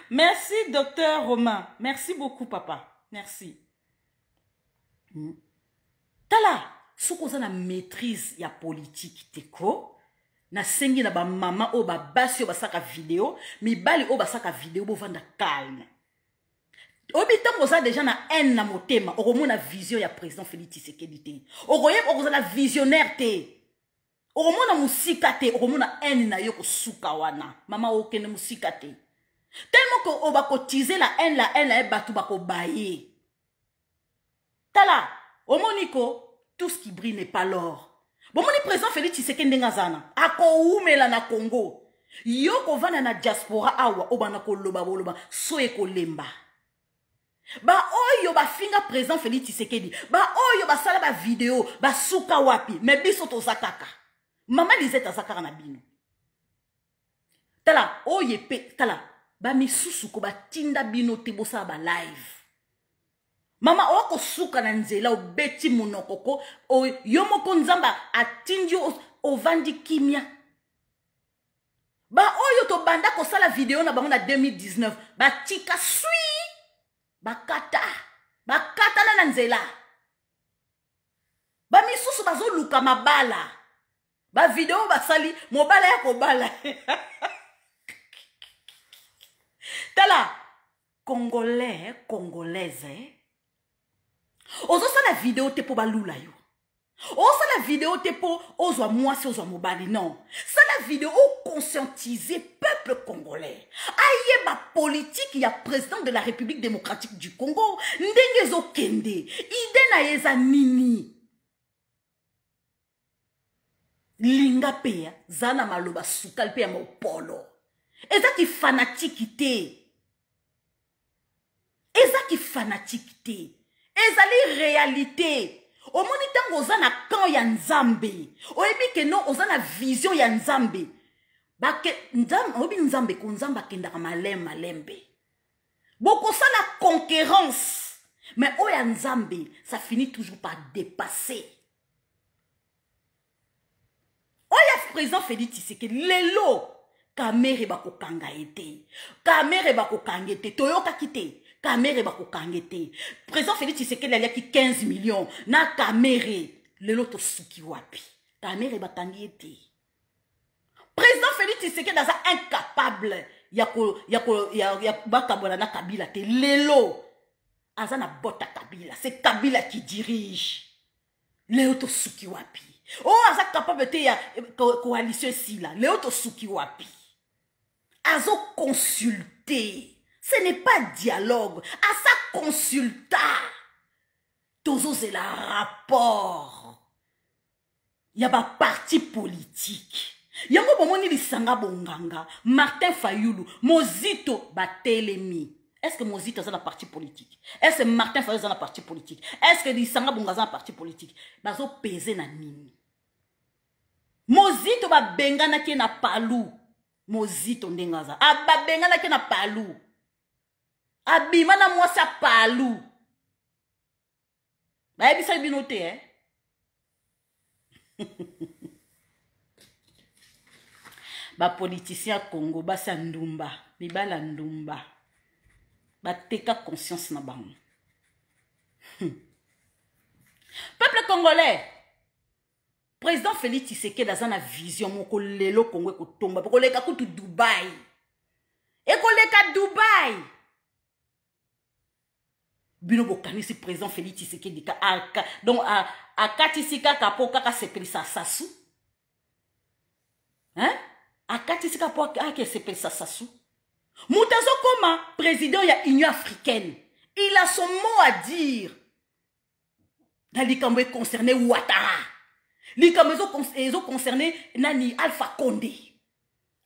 Merci docteur Romain. Merci beaucoup papa. Merci. Tala, sokoza na maîtrise ya politique teko. Na sengi na ba mama o ba basi o ba saka vidéo, mi bali o ba saka vidéo bo vanda calme. Obitam oza déjà na haine na motema, okomona vision ya président Félix Tshisekedi te. Okoyeb okoza na visionnaire te. Okomona musika te, okomona haine na yo ko suka wana. Mama okene musika te. Tellement que on va cotiser la haine batu bako baye. Tala, omoniko, tout ce qui brille n'est pas l'or. Bon, mon président Félix Tshisekedi ngazana. Ako umela na Congo. Yoko vana na diaspora awa obana ko loba boloba soe ko lemba. Ba oyo ba finga président Félix Tshisekedi. Ba oyo ba sala ba vidéo ba suka wapi. Mais biso to zakaka. Mama Lisette zakaka na bino. Tala oye pe tala ba misusu ko ba tinda bino te bosa ba live. Mama oko suka na nzela obeti munokoko o yomoko nzamba atindi o vandi kimia. Ba oyo to banda ko sala vidéo na bango na 2019 ba tika sui bakata na nzela. Ba misusu bazo luka mabala. Ba vidéo ba sali mobala ya ko bala. Tala Congolais, Congolaise. Ozo sa la vidéo te po balula yo. Ozo sa la vidéo te po ozwa mwasi ozwa mobali non. Sa la vidéo conscientiser peuple congolais. Aye ba politique ya président de la République démocratique du Congo. Ndenge zo kende. Ide na yeza nini. Linga pea zana maloba sukal pea mopolo. Eza ki fanatique te. Eza ki fanatique te. Ezali réalité. Au monitango ozana kan ya nzambe. Oyebi ke non ozana vision ya nzambe. Bake nzambe obi nzambe ko nzamba kendaka malembe. Boko ça la conquérance. Mais oya nzambe, ça finit toujours par dépasser. Oya président Félix Tshisekedi lelo kamere bako kanga ete. Kamere bako kanga ete. Toyoka kite. Kamere bako kangete. Président Félix Tshisekedi a ki 15 millions. Na kamere. Lelo to suki wapi. Kamere bakangete. Président Félix Tshisekedi a incapable. Ya bakabona na Kabila te. Lelo. Azana bota Kabila. C'est Kabila qui dirige. Lelo to suki wapi. Oh, aza capable te ya coalition si la. Lelo to suki wapi. Azo consulter. Ce n'est pas dialogue. À sa consulta. Tozo c'est la rapport. Il y a pas parti politique. Yango bomoni lisanga bonganga. Martin Fayulu. Mozito batelemi. Est-ce que Mozito est un parti politique? Est-ce que Martin Fayulu est un parti politique? Est-ce que lisanga bongaza un parti politique? Bazo peser na nini. Mozito ba bengana ki na palu. Mozito ndengaza. Aba bengana ki na palu. Abimana moi sa palou. Ba ebisa binote hein. Ba politicien Congo ba sa ndumba, mibala ndumba. Ba teka conscience na bango. Peuple congolais. Président Félix Tshisekedi a na vision moko lelo Congo ko tomba ko leka kutu Dubai. E ko leka Dubai. Bino bokanisi président Félix Tshisekedi donc a katisika kapo kaka sepelisa sasu. Hein? A katisika po kaka sepelisa sasu. Mutazo koma président ya Union africaine. Il a son mot à dire. Dans l'ikambo concerné Ouattara. L'ikambo concerné Nani Alpha Condé.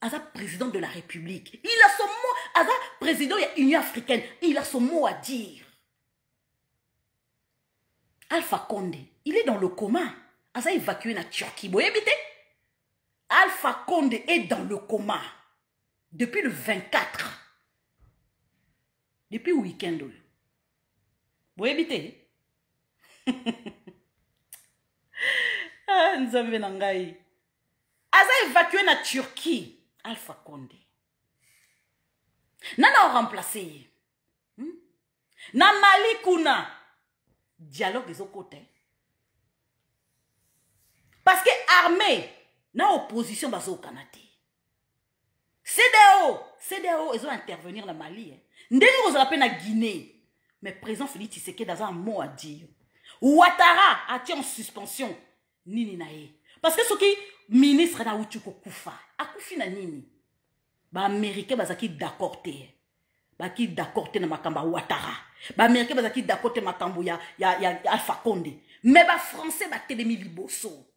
Aza président de la République. Il a son mot. Aza président ya Union africaine. Il a son mot à dire. Alpha Condé, il est dans le coma. Il a évacué la Turquie. Vous voyez, Alpha Condé est dans le coma. Depuis le 24. Depuis le week-end. Vous voyez, ah, nous avons nangai. Il a évacué la Turquie. Alpha Condé. Nana remplacé. Na Mali kuna. Dialogue des autres côtés. Parce que armée, na opposition bazo au Canada. CDO, ils ont intervenir dans Mali. Ndenge vous appelez na Guinée. Mais président Félix Tshisekedi a un mot à dire. Ouattara a été en suspension. Nini nae. Parce que ce qui ministre na Uchuko Kufa. A Kufi na nini. Ba américain bazaki d'accord te. Ba ki d'accord te na makamba Ouattara. Ba américain bazaki d'accord te makambo ya Alpha Condé. Mais ba français ba telemi liboso.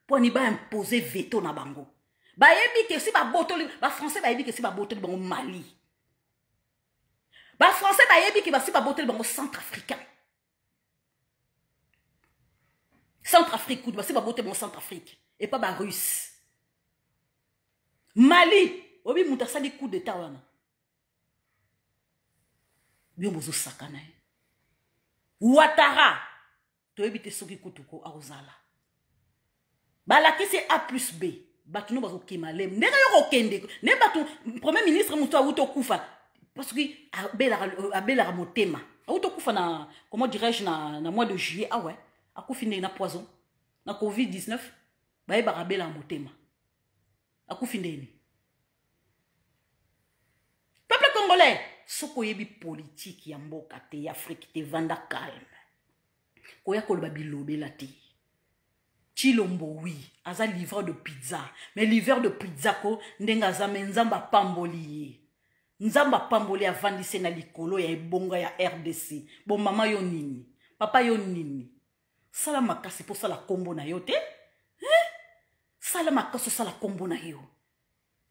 Pour ni ba imposer veto na bango. Ba yebi ke si ba botoli, ba français ba yebi ke si ba botoli bango Mali. Ba français ba yebi ke ba si ba botoli bango Centrafricain. Centrafrique, ba si ba botoli bango Centrafrique et pas ba russe. Mali, obi mutasali coup d'état wana. Bien bozo sakana. Ouattara, to yebi te soki kutuko a ozala. Balaki c'est A plus B. Batu no bazo kemalem. Nega yo kende. Ne batu premier ministre muto auto kufa. Parce que abela motema. Auto kufa na comment dirais-je na mois de juillet ah ouais. Akufi na poison. Na Covid-19. Ba barabela motema. Akufi ndeni. Peuple congolais, soko yebi politique ya mboka te Afrique te vanda calme. Koya koloba bilobe la te. Chilombo, oui, aza livreur de pizza. Mais livreur de pizza, ko, ndenga zame nzamba pamboli. Nzamba pamboli a vandise na likolo ya ebonga ya RDC. Bon, maman yo nini. Papa yo nini. Sala makasi po sala kombo na yo te. Sala makasi sala kombo na yo.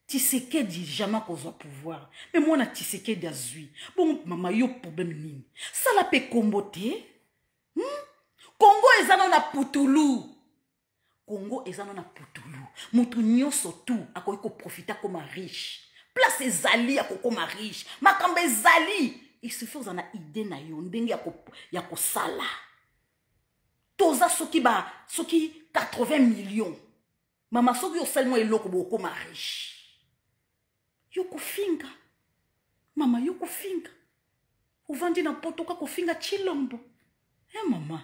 Tshisekedi jamais kozwa pouvoir. Mais moi na Tshisekedi azui. Bon, maman yo problème nini. Sala pe kombo te. Congo ezana na Putulu. Congo ezana na Putulu. Mutu nyonso tout akoki ko profiter comme riche. Place ezali ya kokoma riche. Makambe ezali. Il suffit uzana idée na yo ndenge ya ko sala. Toza soki 80 millions. Mama soki yo seulement eloko bokoma riche. Yo kofinga. Mama yo kofinga. Uvandi na poto ka kofinga Chilombo. Mama.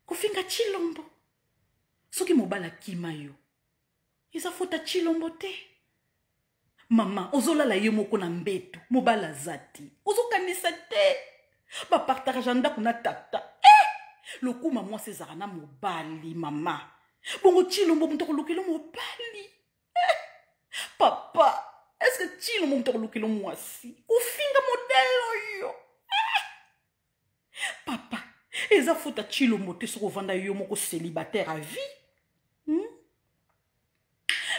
Kofinga Chilombo. Soki mobala kima yo. Isa fota Chilombo te. Mama, ozolala ye moko na mbeto. Mobala zati. Ozokanisa te. Ba partage anda kuna tata. Lokuma moi Césarana mobali, mama. Bongo Chilombo mtoko lokelo mobali. Papa, est-ce que Chilombo mtoko lokelo mwasi? Kofinga modelo yo. Papa, eza fota Chilombo te soko vanda yo moko célibataire à vie.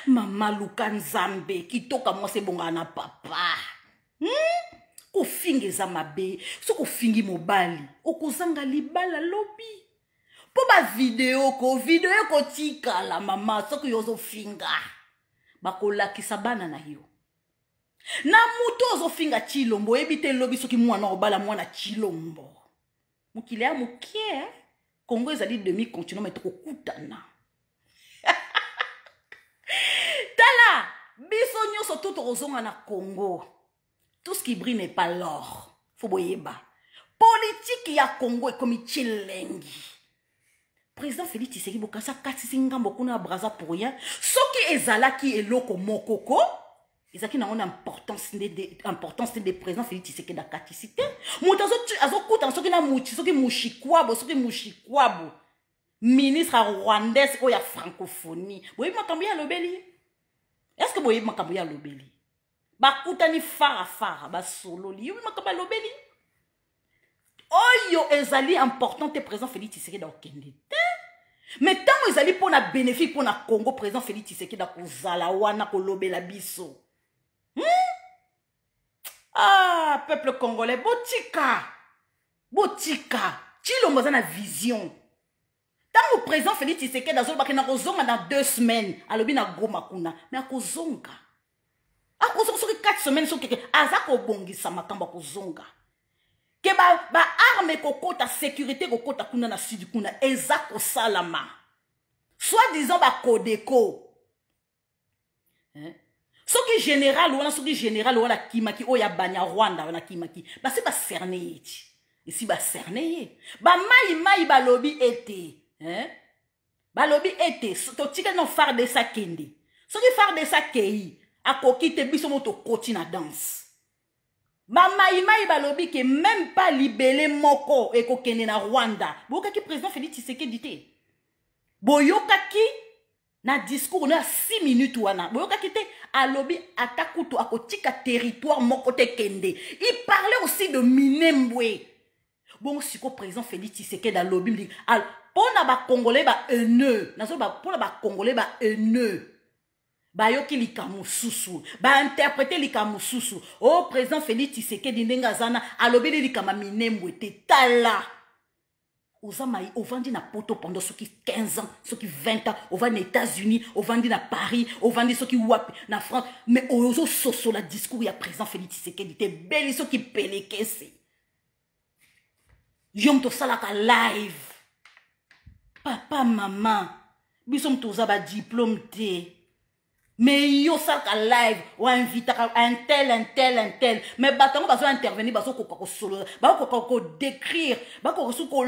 Mama Luka Nzambe, kitoka mwase bonga na papa. Kofinga eza mabe, soko fingi mobali, okozanga libala lobi. Po ba video ko tika la mama, soko yozo finga. Bakolakisa bana na yo. Na muto ozo finga Chilombo, ebite lobi soki mwana obala mwana Chilombo. Mukile ya mukie, Congo ezali demi-continent mais toko kutana. Tala, biso nyoso tout ozonga na Congo. Tout ce qui brille n'est pas l'or. Faut boyeba. Politique ya Congo est comme chilengi. Président Félix Tshisekedi bokasa katisi ngambo kuna braza pour rien. Soki ezalaki eloko mokoko, ezaki na ona importance des président Félix Tshisekedi da katisité. Muto azokuta soki na muchi, soki mushikwabo. Ministre rwandais ou ya francophonie. Boye makambo ya lobeli. Est-ce que boye makambo ya lobeli? Bakuta ni fara ba solo li. Yobi makambo ya lobeli. Oyo ezali important te président Félix Tshisekedi da okende. Mais tant ezali pour na bénéfice pour na Congo président Félix Tshisekedi da kozala wana ko lobela biso. Ah, peuple congolais, botika. Chilombo a une vision. Tant que le président Félix Tshisekedi dans dans 2 semaines, alors bien na goma kuna, mais à kozonga. À kozonga sur 4 semaines sur quelque, azako bongi sama kamba kozonga. Que ba arme kokota sécurité kokota kuna na sud kuna ezako salama. Soit disant ba Codeco. Hein? Soki général ou soki général ou la kimaki o ya banya Rwanda wana kimaki. Ba c'est ba cerné yeti. Ici ba cerné. Ba mai ba lobby été. Hein? Ba lobby été. To tika non far de sa kende. Soki far de sa kei a kokite biso moto koti na danse. Ba mai ba lobby ke même pas libellé moko e kokende na Rwanda. Boka ki président Félix Tshisekedi dité. Boyoka ki na discours na 6 minutes wana. Boyoka ki te a lobby atakuto akotika territoire moko te kende. Il parlait aussi de Minembwe. Bon, si ko président Félix Tshisekedi da lobby dit pour na ba congolais ba haineux. Na so ba pour na ba congolais ba haineux. Ba yoki likamususu. Ba interpréter likamususu. Oh président Félix Tshisekedi ndenga zana a lobby likama Minembwe te tala. Ozamaï, on vendit na poto pendant ceux qui 15 ans, ceux qui 20 ans, on va aux États-Unis, on vendit na Paris, on vendit ceux qui wap na France, mais on soso la discours, il y a présent Félix Tshisekedi, t'es belle, ceux qui pèlent qu'est-ce. Yom to salaka live. Papa, maman, bisom to zaba diplôme te. Mais yo salaka live, ou invite un tel. Mais batango baso intervenir, baso koko solo, baso koko décrire, baso koko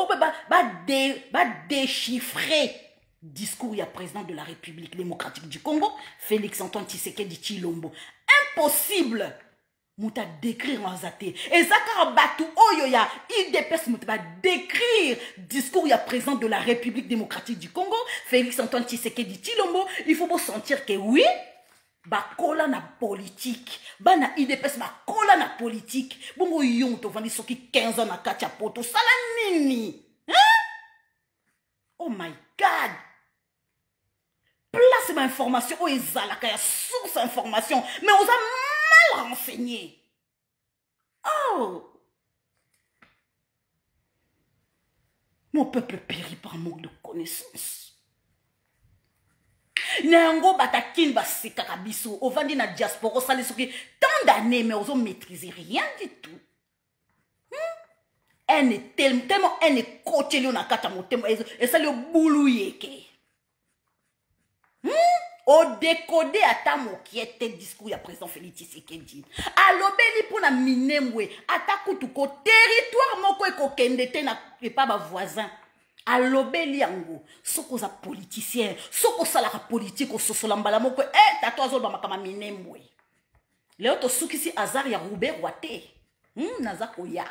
ba déchiffrer. Discours il y a président de la République démocratique du Congo, Félix Antoine Tshisekedi Tshilombo. Impossible. Mouta décrire en zate. Et Zakar Batou Oyoya, il dépêche mouta décrire discours il y a président de la République démocratique du Congo, Félix Antoine Tshisekedi Tshilombo. Il faut sentir que oui, ba kola na politique. Ba na IDPS ba kola na politique. Bongo yon to vandi soki 15 ans na katia poto. Sala nini? Hein? Oh my God! Place ma information. Oh ezalaka ya source information. Mais on a mal renseigné. Oh! Mon peuple périt par manque de connaissances. Nango batakin baseka kabiso. Ovandi na diaspora sali soki tant d'années mais on maîtriser rien du tout. Elle est tellement elle est côté na kata motema et ça le boulou yeke. O décoder à ta mokiete discours ya président Félix Tshisekedi. Alobeli pour na Minembwe atakutuko territoire moko ekokende te na pas ba voisin. Alobeli yango soko za politicien soko sala ka politique o sosola mbala moko tato azoba makama Minembwe. Leo to sukisi azar ya Robert Wate. Nazako ya.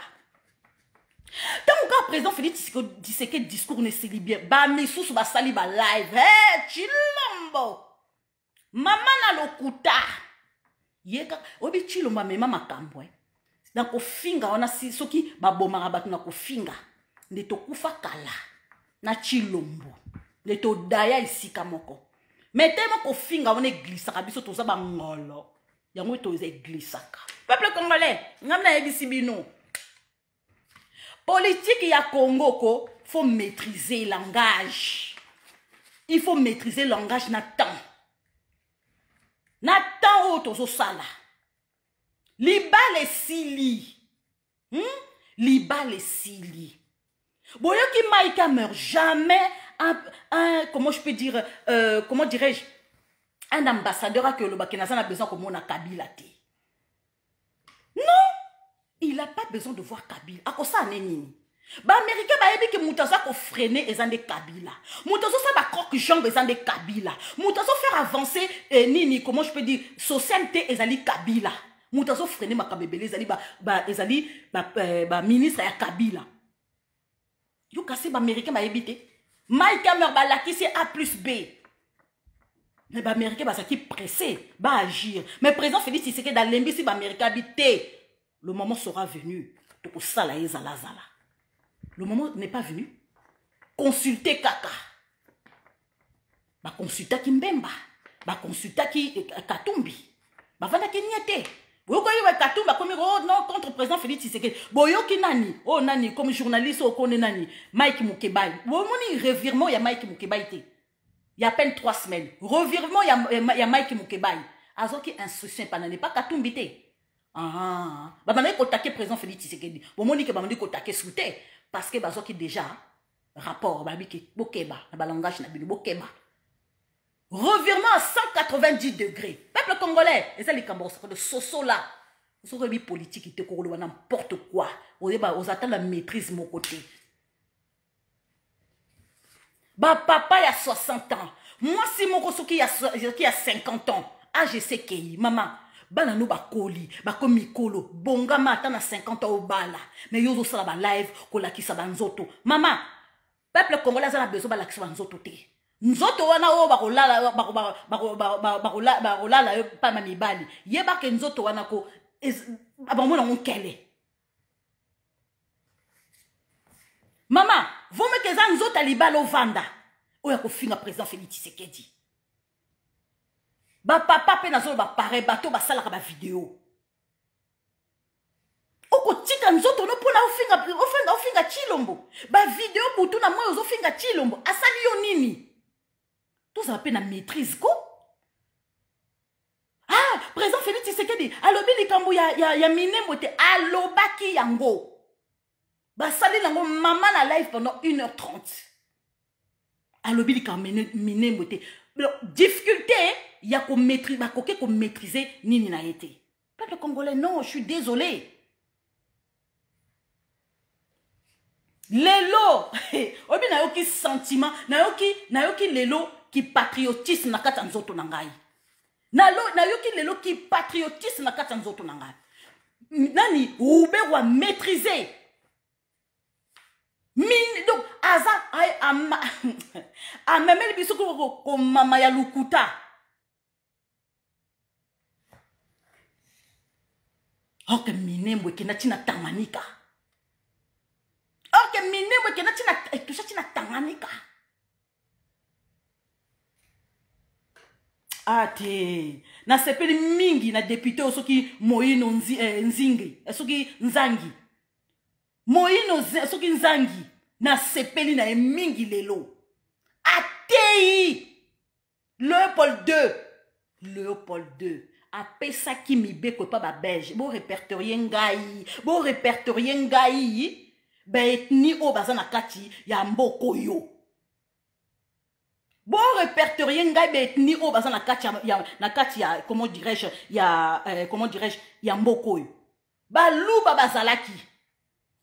Tant que président Félix Tshisekedi discours ne se libère ba misusu ba sali ba live Tshilombo mama na lokuta yeka obi Tshilombo mema makambo na kofinga wana si soki ba bomaka batu na kofinga nde to kufa kala na Tshilombo nde to daya isika moko metema kofinga wana glissaka biso toza ba ngolo yango to glissaka peuple congolais ngamna yebisi bino. Politique ya Congo, faut maîtriser le langage. Il faut maîtriser le langage Nathan. Nathan otozo sala. Liba les sili. Liba les sili. Boyoki Maïka meurt jamais comment je peux dire comment dirais-je un ambassadeur à que le Bakenaza a besoin comme on a Kabila te. Non. Il n'a pas besoin de voir Kabila. À quoi ça n'est-il? Ba Américain ba yebi que moutaza ko freiner et zande Kabila. Moutazo ça ba croque jambe et zande Kabila. Moutazo faire avancer nini comment je peux dire société et zali Kabila. Moutazo freiner ma kabebele zali ba ministre ya Kabila. Yo kasi ba Américain ba yebi te. Mike Hammer ba lakisi A+B. Mais ba Américain ba ça qui pressé ba agir. Mais président Félix Tshisekedi dans l'embisi ba Américain habité. Le moment sera venu. Le moment n'est pas venu. Consultez Kaka. Consultez Kimbemba. Consultez Katumbi. Vanda Kenyete. Boyokoyi Katumba comme oh non contre président Félix Tshisekedi. Boyoki nani? Oh nani comme journaliste au kone nani? Mike Mukebai. Bomoni revirement ya Mike Mukebai te. Il y a à peine 3 semaines. Revirement ya Mike Mukebai. Azoki instruction panane pas Katumbi te. Ah, bah maintenant il attaquer président Félix Tshisekedi. Bomoni ke bamandi ko attaquer souté parce que bazoki déjà rapport babiki bokeba na balangage na bino bokeba. Revirement à 190 degrés. Peuple congolais, et ça les Cambodgiens, de soso là. Vous aurez mis politique, il te coule n'importe quoi. Vous attendez la maîtrise mon côté. Bah papa il y a 60 ans. Moi si mon gosse qui a 50 ans. Ah je sais que maman. Bana no ba koli, ba komi kolo. Bonga mata na 50 ans au bala. Mais yozo sala ba live ko la kisa banzoto. Maman, peuple congolais a besoin ba la kisa banzoto te. Nzoto wana o bakolala yo pa mamibali yeba ke nzoto wana ko abamona ngokele mama vome ke za nzoto libalo vanda oya ko finga président Félix Tshisekedi ba papa pe nazo ba pare bato ba sala ba vidéo oko tika nzoto no pona ofinga chilombo ba vidéo butu na moyo ofinga chilombo asali yo nini. Tout ça peine à maîtrise quoi. Ah, président Félix Tshisekedi, alobi likambo ya minembo te alobaki yango. Ba sali lango maman na live pendant 1h30. Alobi likambo minembo te. Difficulté, il y a qu'on maîtrise, ba koke qu'on maîtriser nini na été. Peuple congolais, non, je suis désolé. Lelo, obi na yoki sentiment, na yoki lelo qui patriotisme na kata nzoto na ngai. Na yoki lelo qui patriotisme na kata nzoto na ngai. Nani ube wa maîtriser. Donc aza ay a memeli biso ko mama ya lukuta. Ok minembo ke na tina tamanika. Ok minembo ke na tina tamanika. Ate na sepeli mingi na député osoki Moïno Nzingi soki Nzangi Moïno soki Nzangi na sepeli na mingi lelo atei Léopold II apesa ki mibeko pa ba belge bo répertorier ngai ba etni o bazana kati ya mboko yo. Bon répertorier ngai betni o baza na kati ya comment dirais-je ya mboko yo. Ba luba bazalaki.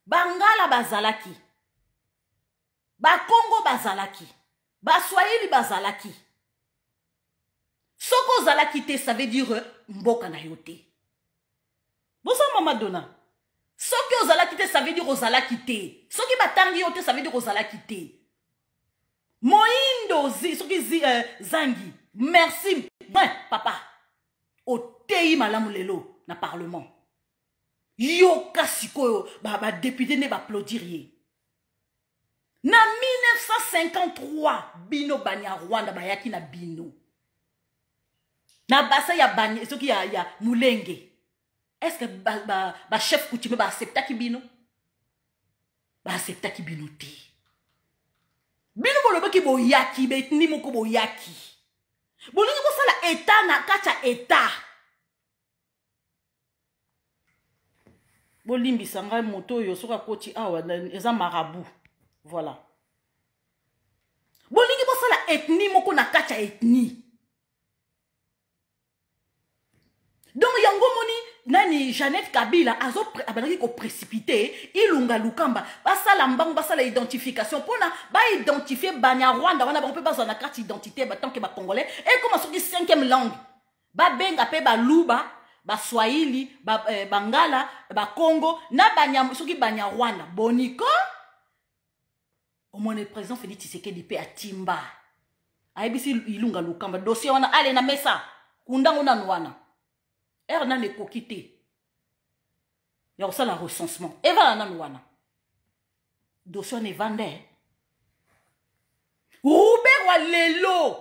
Bangala bazalaki. Ba Congo bazalaki. Ba Swahili bazalaki. Soko zalaki te ça veut dire mboka na yote. Bosa mama dona. Soki ozalaki te ça veut dire ozalaki te. Soki batangi yote ça veut dire ozalaki te. Moindo Zangi, merci. Ouais, papa. Au tei malamu lelo na parlement. Yo kasiko ba député ne ba applaudir ye. Na 1953 bino banya Rwanda bayaki na bino. Na basa ya banya soki ya Mulenge. Est-ce que ba chef coutumier ba accepta ki bino? Ba accepta ki bino te. Bino boloba ki boyaki betni moko boyaki. Bolingi ko sala état na kacha état. Bolimbi sanga moto yo soka koti awa eza marabout. Voilà. Bolingi ko sala ethnie moko na kacha ethnie. Donc yango moni nani Jeannette Kabila abanaki ko précipité ilunga lukamba basala mbangu basala identification pona ba identifier banya Rwanda wana ba peut pas na carte identité ba tant que ba congolais et comme sur 5e langue ba benga pe ba luba ba Swahili ba Bangala ba Congo na banya soki banya Rwanda boniko au moins le président Félix Tshisekedi pe atimba ayebisi ilunga lukamba dossier wana ale na mesa kundango na wana Erna ne kokite. Ya ça la recensement. Eva na wana. Dossier ne vende. Robert wa lelo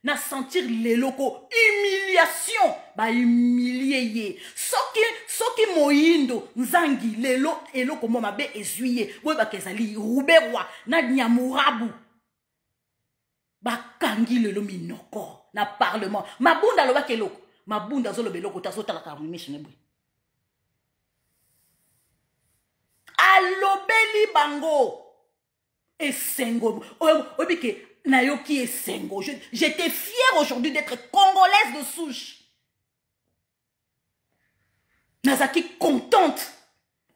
na sentir lelo ko humiliation ba humilier ye. Soki moyindo nzangi lelo eloko mo mabe ezuye. Boy ba kezali Ruberwa na Nyamurabu. Ba kangi lelo minoko na parlement. Mabunda lo ba keloko. Mabunda zo lo beloko ta zo tala ka mission boy. Alobeli bango. Esengo. Obike Nayoki Esengo. J'étais fière aujourd'hui d'être congolaise de souche. Nazaki contente.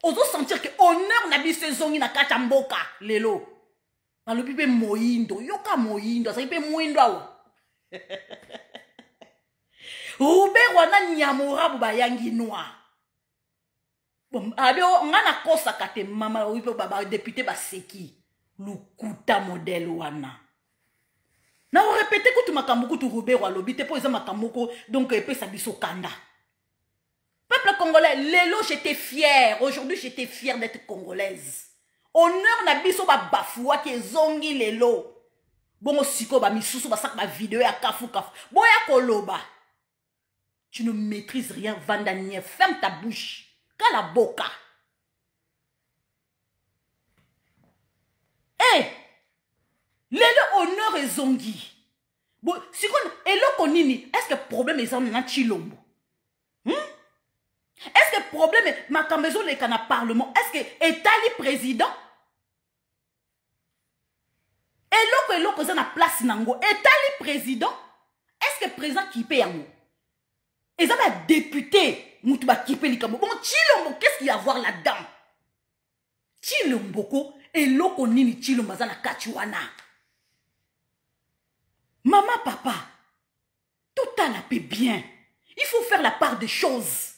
Ozo sentir que honneur na biso zongi na katamboka lelo. Balobi pe moyindo, yoka moyindo, ça pe moyindo awo. Ruberwa na Nyamurabu bayangi noir. Bon, abio ngana kosa kate mama oyipe baba député baseki. Lukuta modèle wana. Na on répéter que tu makambuku tu Ruberwa lobi te po eza makambuku donc epé sa biso kanda. Peuple congolais, lelo j'étais fière. Aujourd'hui j'étais fière d'être congolaise. Honneur na biso ba bafoua ki zongi lelo. Bongo siko ba misusu ba sak ba vidéo ya kafu kafu. Boya koloba. Tu ne maîtrises rien, Vandanier. Ferme ta bouche. Kala boka. Eh! Lelo honneur et zongi. Bon, si on eloko nini, est-ce que problème est en Chilombo? Est-ce que problème est ma maison les cana parlement? Est-ce que Etali président? Eloko za na place nango. Etali président? Est-ce que président qui paye yango? Et ça va député Moutouba qui paye likamo. Bon, Chilombo, qu'est-ce qu'il y a à voir là-dedans? Chilombo eloko nini Chilombo za na kachiwana. Maman, papa, tout à la paix bien. Il faut faire la part des choses.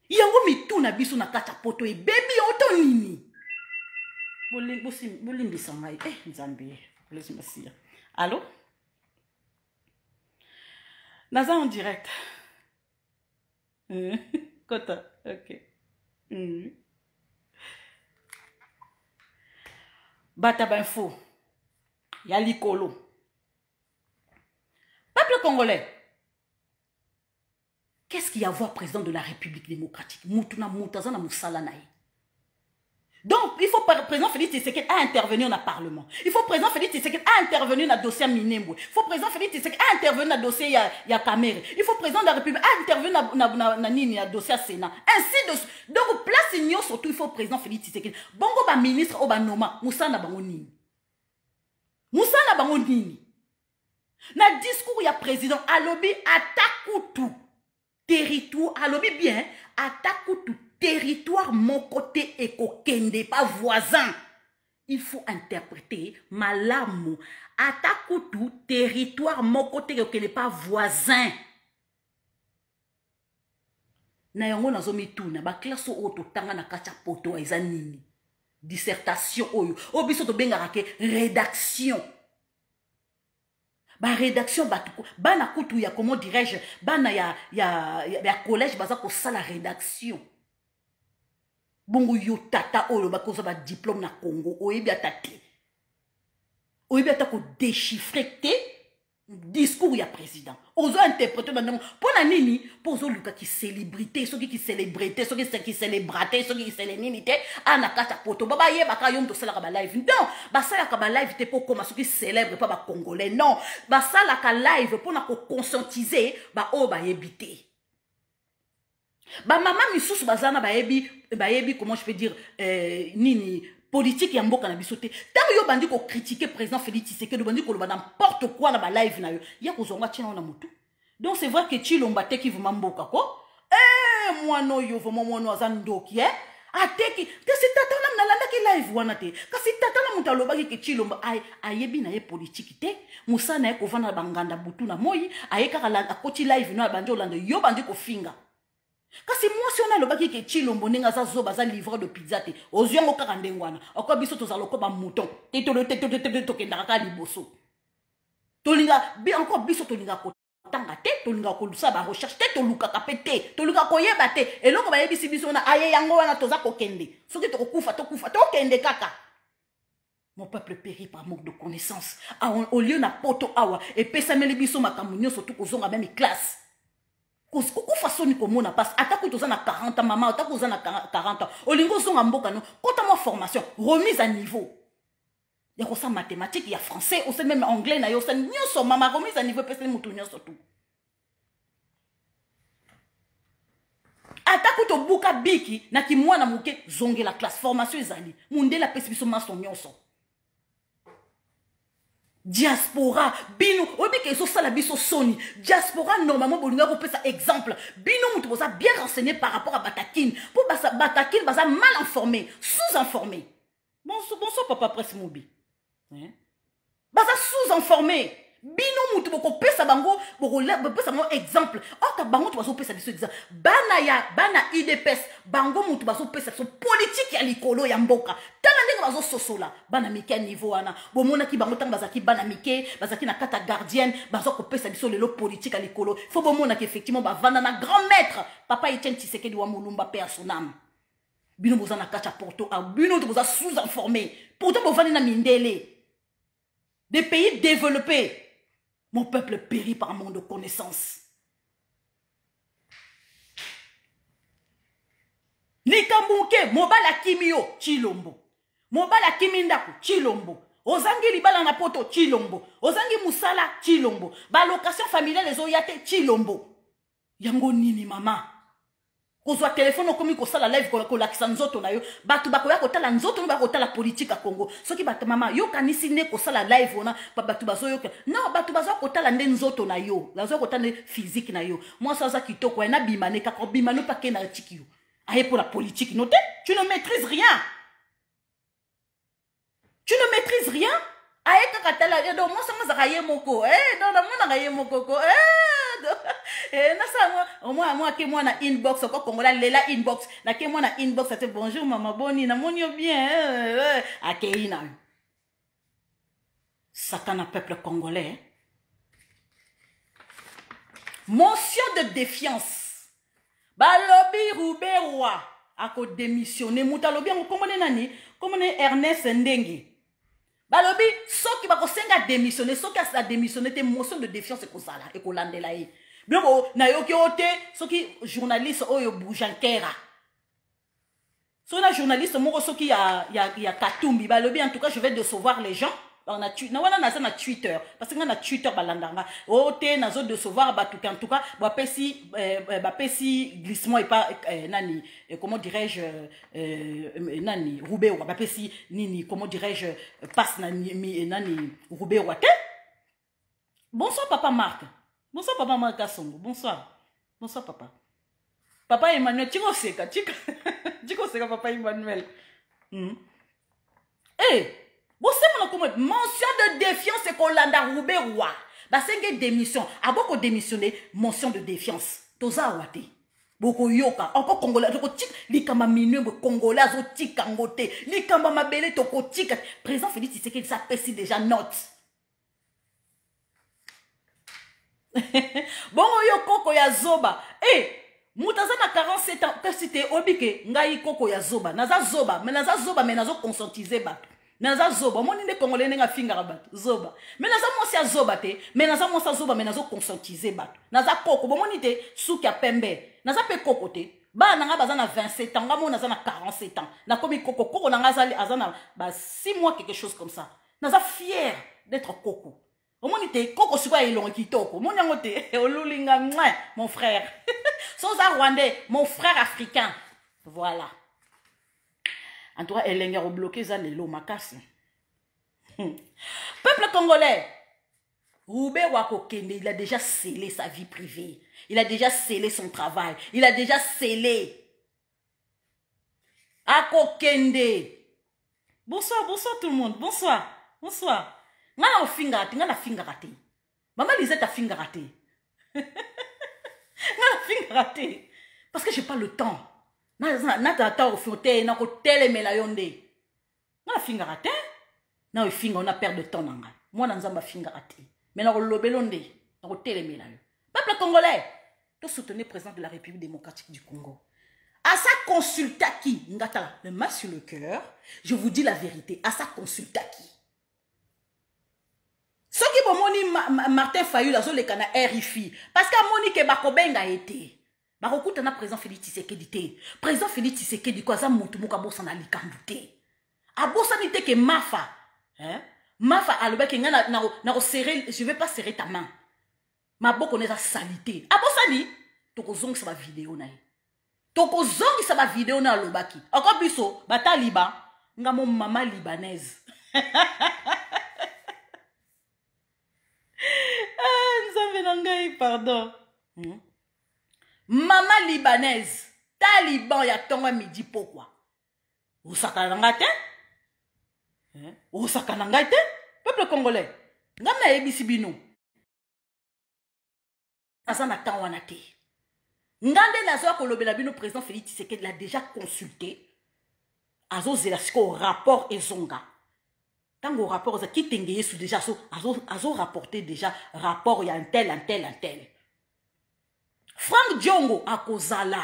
Yango mitu na biso na kata poto e baby oto nini. Bolimbi sangai. Nzambe. Laisse-moi. Allô? Naza en direct. Kota. Ok. Bata Binfo. Yali Kolo. Peuple congolais. Qu'est-ce qu'il y a à voir président de la République démocratique? Moutuna Moutazana Moussalanaï. Donc, il faut président Félix Tshisekedi à intervenir dans le Parlement. Il faut président Félix Tshisekedi à intervenir dans le dossier Minembwe. Il faut président Félix Tshisekedi à intervenir dans le dossier Yakamere. Il faut président de la République à intervenir dans le dossier Sénat. Ainsi de suite. Donc, place union surtout, il faut président Félix Tshisekedi. Bongo ba ministre Obanoma, Moussa na bango nini. Moussa na bango nini. Na discours ya président alobi atakutu territoire alobi bien atakutu territoire mon côté et kokende pas voisin. Il faut interpréter malamu atakutu territoire mon côté et kokende pas voisin. Na yango nazomi tuna ba classe oto tanga na kacha poto eza nini. Dissertation oyo obiso to benga ke rédaction. Ba rédaction batuko bana kutu ya comment dirais-je bana ya collège baza ko sala rédaction. Bongo yo tata oyo ba koza ba diplôme na Congo oyebi atati. Oyebi atako déchiffrer te discours ya président. Ozo interpréter maintenant pour na nini pour zo luka ki célébrité ceux qui célébrité ceux qui célébraté ceux qui célénité ana kata poto baba ye baka yom to sala ka ba live non ba sala ka ba live te pour comment ceux qui célèbrent pas ba congolais non ba sala ka live pour na ko conscientiser ba o ba yebité ba maman misusu bazana ba yebi comment je peux dire nini politique ya mboka na bisote tant yo bandi ko critiquer président Félix Tshisekedi bandi ko loba n'importe quoi na ba live na yo ya ko zonga tina na mutu. Donc c'est vrai que Chilomba teki vuma mboka ko moi no yo vraiment moi no azandoki ateki que c'est tata na landa ki live wana te kasi tata na mutu aloba ki Chilomba ayebi na ye politique te musa na ko vana banganda butu na moyi ayeka kala akoti live na bandi olanda yo bandi ko finga. Kasi moi si on a le baki ke Chilombo ninga za zo baza livreur de pizza te ozyango kaka ndengwana akwa biso tozalo ko ba mouton te to kenda ka liboso tolinga bi encore biso tolinga ko tanga te tolinga ko lusa ba recherche te to luka ka pete to luka ko yeba te eloko ba yebisi biso na aye yango wana toza ko kende soki to kufa to kende kaka Mon peuple périt par manque de connaissances. Au lieu na poto awa et pesameli biso makamunyo surtout kozonga même classe. Ko façon ni komona passe atako toza na 40 ans maman atako toza na 40 ans. Olingo zonga mboka no kota mo formation remise à niveau. Ya ko sa mathématiques, il y a français, ou c'est même anglais na yo sa nyoso mama remise à niveau peseli mutu nyoso tout. Atako to buka biki na ki mwana muke zonge la classe formation ezali. Munde la pesi biso maso nyoso. Diaspora bino obike so sala biso soni diaspora normalement bolinga ko pesa exemple bino mutu boza bien renseigné par rapport à Batakine pour Batakine baza mal informé sous-informé bonsoir papa presse mobi hein baza sous-informé bino mutu boko pesa bango boko pesa bango exemple ka bango to bazo pesa biso exemple bana IDPS bango mutu bazo pesa so politique ya likolo ya mboka tanga ndenge bazo sosola bana mike niveau wana bomona ki bango tanga bazaki bana mike bazaki na kata gardienne bazo ko pesa biso lelo politique ya likolo faut bomona ki effectivement ba vanda na grand maître papa Etienne Tshisekedi wa Mulumba paix à son âme bino boza na kata porto a bino to boza sous-informé pourtant bo vanda na mindele des pays développés. Mon peuple périt par manque de connaissances. Likambuke, mobala kimio, chilombo. Mobala kimindaku, chilombo. Ozangi libala na poto, chilombo. Ozangi musala, chilombo. Ba location familiale les oyate, chilombo. Yango nini mama. Kozwa téléphone okomi ko sala live ko lakisa nzoto na yo batu bakoya ko tala nzoto ba ko tala politique a Congo soki batu mama yo kanisi ne ko sala live ona batu bazo yo non batu bazo ko tala nde nzoto na yo bazo ko tala physique na yo moi ça za kitoko na bimane ka ko bimane pa ke na tikio aye pour la politique noté tu ne maîtrises rien aye ka tala do moi ça ma za moko dans la mona raye moko ko moi ke moi na inbox ko kongola lela inbox na ke moi na inbox ça bonjour maman boni na monio bien akeina sakana peuple congolais motion de défiance balobi Rouberwa ako démissionner mutalobi ngo komone nani komone Ernest Ndenge balobi soki bakosenga démissionner soki a démissionner te motion de défiance ekozala ekolandela ye bien na yoki ote soki journaliste oyo Boujankera soki na journaliste moko soki ya Katumbi balobi en tout cas je vais décevoir les gens on a na Twitter parce que na Twitter balandanga ote nazo décevoir batuka en tout cas bapesi glissement et pas nani comment dirais-je nani Rouberwa bapesi nini comment dirais-je passe nani Rouberwa te. Bonsoir papa Marc. Bonsoir papa Marc Kasongo. Bonsoir papa. Papa Emmanuel Chico seka papa Emmanuel. Bon, c'est mon mention de défiance et qu'on l'a Rouberwa. Bah, c'est une démission. Avant qu'on démissionne, mention de défiance. Toza wate. Boko yoka. Encore congolais. Toko tik. Likamba minue, congolais, zo tik kangote. Likamba mabele, toko tik. Président Félix Tshisekedi, ça pèse déjà note. Bon, yo koko ya zoba. Moutaza na 47 ans. Que c'était obike. Ngai koko ya zoba. Naza zoba. Mais nazo conscientiser ba. Naza zoba, moni ne congolais nga finga rabat zoba. Mais naza monsi ya zoba te, mais naza monsa zoba mais nazo conscientiser bat. Naza koko, bomoni te souki ya pembe. Naza pe koko te. Ba nanga baza na 27 ans, ngamo naza na 47 ans. Na komi koko nanga azana ba 6 mois quelque chose comme ça. Naza fier d'être koko. Omoni te koko suka elongo kitoko. Moni yango te olulinga mon frère. Soza rwandais, mon frère africain. Voilà. En tout cas, elle a bloqué ça, les lots, ma casse. Peuple congolais, Rouberwa Kokende, il a déjà scellé sa vie privée. Il a déjà scellé son travail. Il a déjà scellé. À Kokende. Bonsoir tout le monde. Bonsoir. Ngana fingarate, ngana fingarate. Maman Lisette a fingarate. Ngana fingarate. Parce que j'ai pas le temps. Nata au fioté, na ko telemela yonde. Na fingarate. Na finga on a perdre de temps nanga. Moi na nzamba fingarate. Mais na ko lobelonde, na ko telemela yo. Peuple congolais, to soutenir le président de la République démocratique du Congo. À ça consulta qui? Ngata, le main sur le cœur, je vous dis la vérité. À ça consulta qui? Ce qui est moni Martin Fayulu a les cana RFI. Parce qu'à Monique Bakobenga a été. Bakokuta na président Félix Tshisekedi te. Président Félix Tshisekedi quoi ça mutumu ka bossa na likandute. A bossa ni te ke mafa. Hein? Mafa aloba ke nga na serrer, je vais pas serrer ta main. Ma boko neza salité. A bossa ni toko zongi sa ba vidéo na. Toko zongi sa ba vidéo na lobaki. Encore biso bata liba nga mon maman libanaise. Pardon. Maman libanaise, taliban ya tonga midi pourquoi? Ou sakanangate? Ou sakanangate? Peuple congolais. Ngamna ebisi bino. Asana tanwanate. Ngande nazo kolobela bino président Félix Tshisekedi l'a déjà consulté. Azo zelasiko rapport ezonga. Tango rapport za ki tengeye sous déjà azo rapporté déjà rapport ya un tel. Frank Diongo akozala.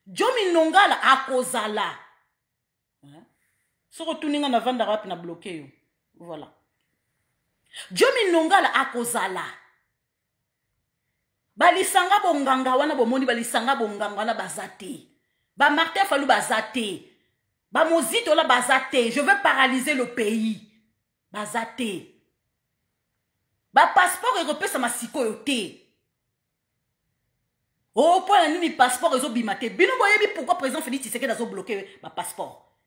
Jomi Nongala akozala. So retourninga na vanda rap na bloqué yo. Voilà. Jomi Nongala akozala. Balisanga bonganga wana bomoni balisanga bonganga wana bazate. Ba Martin Fayulu bazate. Ba Mozito la bazate. Je veux paralyser le pays. Bazate. Ba passeport européen ça ma siko yote. Oh, pour la nuit, passeport, ils ont bimate. Bino boyebi pourquoi président Félix Tshisekedi a bloqué ma passeport.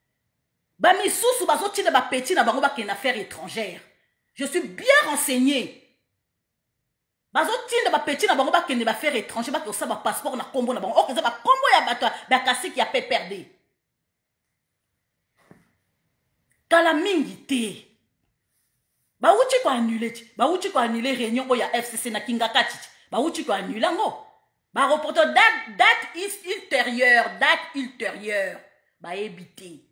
Ba misous ba zo tine ba petit na bango ba ken affaires étrangères. Je suis bien renseigné. Ba zo tine ba petit na bango ba ken affaires étrangères ba ko sa ba passeport na kombo na bango. O ko za ba kombo ya bato ba kasi ki a pe perdre. Kala mingi te. Ba uchi ko annuler ti. Ba uchi ko annuler réunion o ya FCC na Kingakati. Ba uchi ko annuler ngo. Ba reporter date ultérieure. Ba ebité.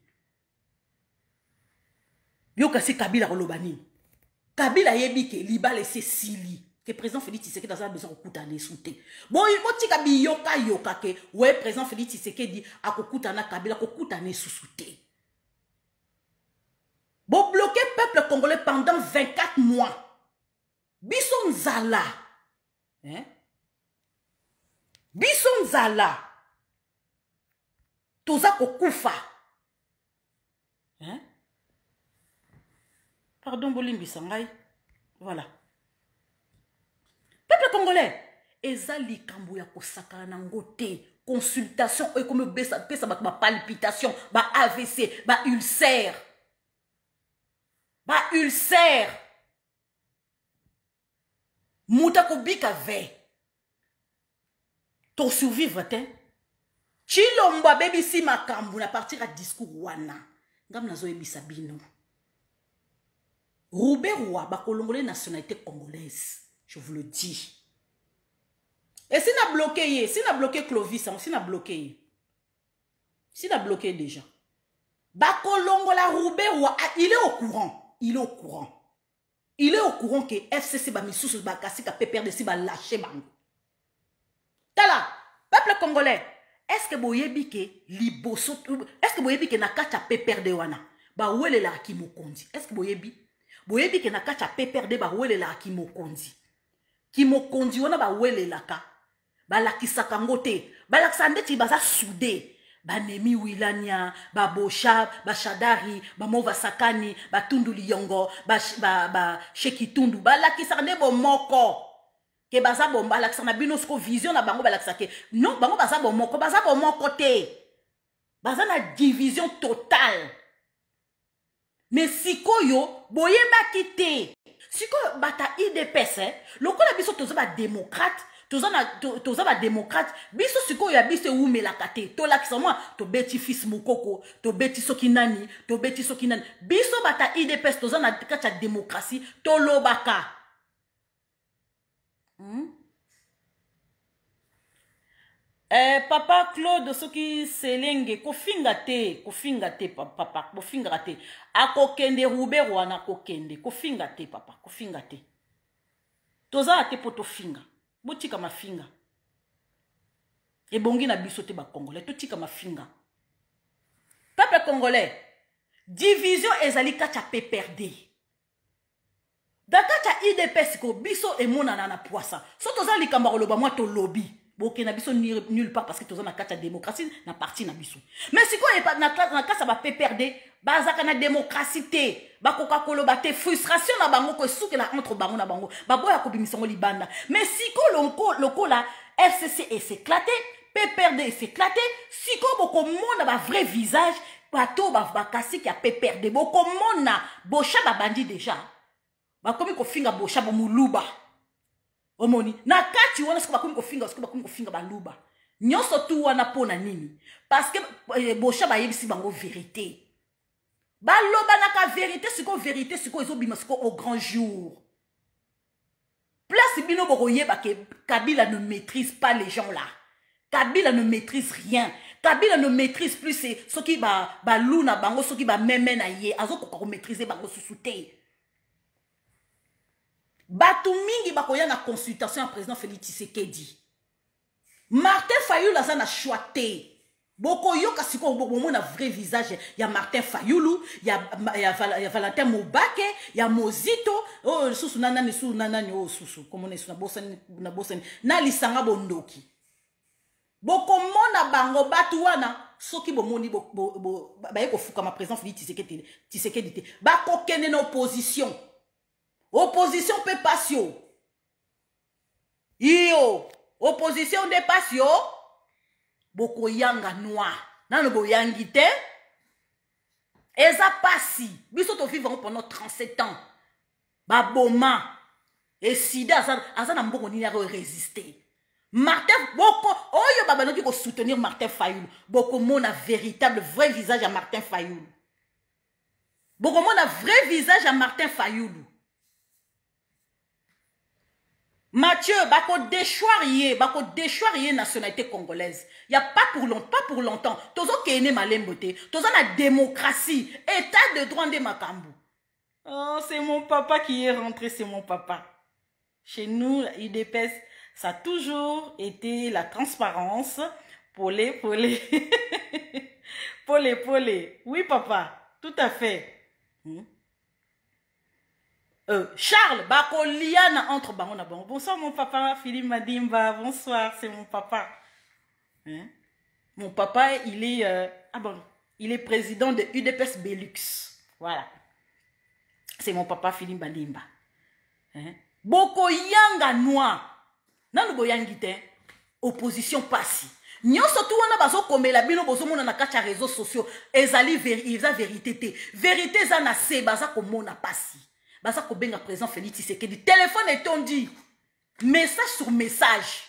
Yo kasi Kabila rolobani. Kabila yebike liba laissé sili. Que président Félix Tshisekedi dans un besoin kokutana souté. Bon, il faut tika bi yoka ke ouais président Félix Tshisekedi akokutana Kabila kokutana souté. Bon bloquer peuple congolais pendant 24 mois. Bison Zala. Hein? Bison Zala. Toza kokufa. Hein? Pardon, Bolimbi Sangay. Voilà. Peuple congolais. Ezali kambo ya kosaka na ngote. Consultation. Et comme pesa ba palpitation. Ba AVC. Ba ulcère. Ba ulcère. Moutako bika ve. To survivre te. Chilomba baby si makambu na partir à discours wana. Ngam nazo ebisa bino. Rouberoua ba kolongolais nationalité congolaise. Je vous le dis. Et si n'a bloqué, si n'a bloqué Clovis, si n'a bloqué. Si n'a bloqué déjà. Ba kolongola Rouberoua, il est au courant. Il est au courant. Il est au courant que FCC ba misous ba kasi ka pe perdre si ba lâcher bango. Tala, peuple congolais, est-ce que boyebi ke liboso, est-ce que boyebi ke nakacha pe perdre wana? Ba wele la ki mokondi. Est-ce que boyebi? Boyebi ke nakacha pe perdre ba wele la ki mokondi. Ki mokondi wana ba wele la ka. Ba la kisaka ngote. Ba la kisande ti baza soudé. Ba Nemi Wilania, ba Bosha, ba Shadari, ba Mova Sakani, ba Tundu Liyongo, ba Sheki Tundu, ba la kisande bo moko. Ke baza bo ba la kisana binosko vision na bango ba la kisake. Non, bango baza bo moko te. Baza na division totale. Mais sikoyo boyeba kite. Sikoyo bata IDPS, lokola biso toza ba démocrate. Toza ba démocrate biso siko ya biso ume la kate to la kisama to beti fils mukoko to beti sokinani biso bata IDPS toza na kacha démocratie to lobaka papa Claude soki selenge kofinga te papa kofinga te akokende Rouberoua na kokende kofinga te papa kofinga te toza te poto finga Botika mafinga. Et bongi na biso te ba Congolais. Tout tika ma finga. Peuple congolais. Division ezali kacha PPRD. Dakacha IDPS ko biso e monana na poisa. So toza likamba koloba moi to lobby. Boke na biso nulle part parce que toza na kacha démocratie na parti na biso. Mais si ko e na kasa ba PPRD, bazaka na démocratie te. Bakoka koloba te frustration na bango ko souke na entre bango na bango. Baboya ko bimisango libanda. Mais si ko loko la FCC est éclaté, PPRD est éclaté, si ko boko mona ba vrai visage, bato ba kasi ki a PPRD, boko mona bocha ba bandi déjà. Bakomi ko finga bocha bo muluba. Omoni na kati wana siko bakomi ko finga baluba. Nyonso tu wana pona nini? Parce que bocha ba yebisi bango vérité. Baloba na ka vérité siko ezobima siko au grand jour. Place bino boko yeba ke Kabila ne maîtrise pas les gens là. Kabila ne maîtrise rien. Kabila ne maîtrise plus ce qui ba luna bango, ce qui ba meme na ye, azo ko maîtriser bango susute. Batu mingi bakoya na consultation à président Félix Tshisekedi. Martin Fayulu azana choité. Boko yoka siko bomo na vrai visage ya Martin Fayulu, ya Valentin Mobake, ya Mozito, oh susu nanani su nanani oh susu comme on est na bosen na lisanga bondoki. Boko mona bango batu wana soki bomoni ba yeko fuka ma président Félix Tshisekedi te. Bako kene na opposition. Opposition pe passion. Iyo, opposition de passion. Boko yanga noir. Nano bo yangi te. Eza pasi. Biso to vivre pendant 37 ans. Ba boma. Et sida azana mboko ni yaro résister. Martin boko oyo baba no ko soutenir Martin Fayulu. Boko mona véritable vrai visage à Martin Fayulu. Boko mona vrai visage à Martin Fayulu. Mathieu, bako déchoirier nationalité congolaise. Il n'y a pas pour longtemps. Tozo kene malembote. Tozo na démocratie. État de droit de Makambu. Oh, c'est mon papa qui est rentré, c'est mon papa. Chez nous, IDPS, ça a toujours été la transparence. Polé. Polé. Oui, papa. Tout à fait. Charles, bako liana entre bango na bango. Bonsoir mon papa, Philippe Madimba. Bonsoir, c'est mon papa. Hein? Mon papa, il est président de UDPS Belux. Voilà. C'est mon papa, Philippe Madimba. Hein? Boko yanga noir. Nanu boyangite. Opposition passi. Nyon surtout wana bazo komela bino bozo mona na kacha réseaux sociaux. Ezali vérité te. Vérité za na se baza komona passi. Baza ko benga président Félix Tshisekedi. Téléphone est on dit. Message sur message.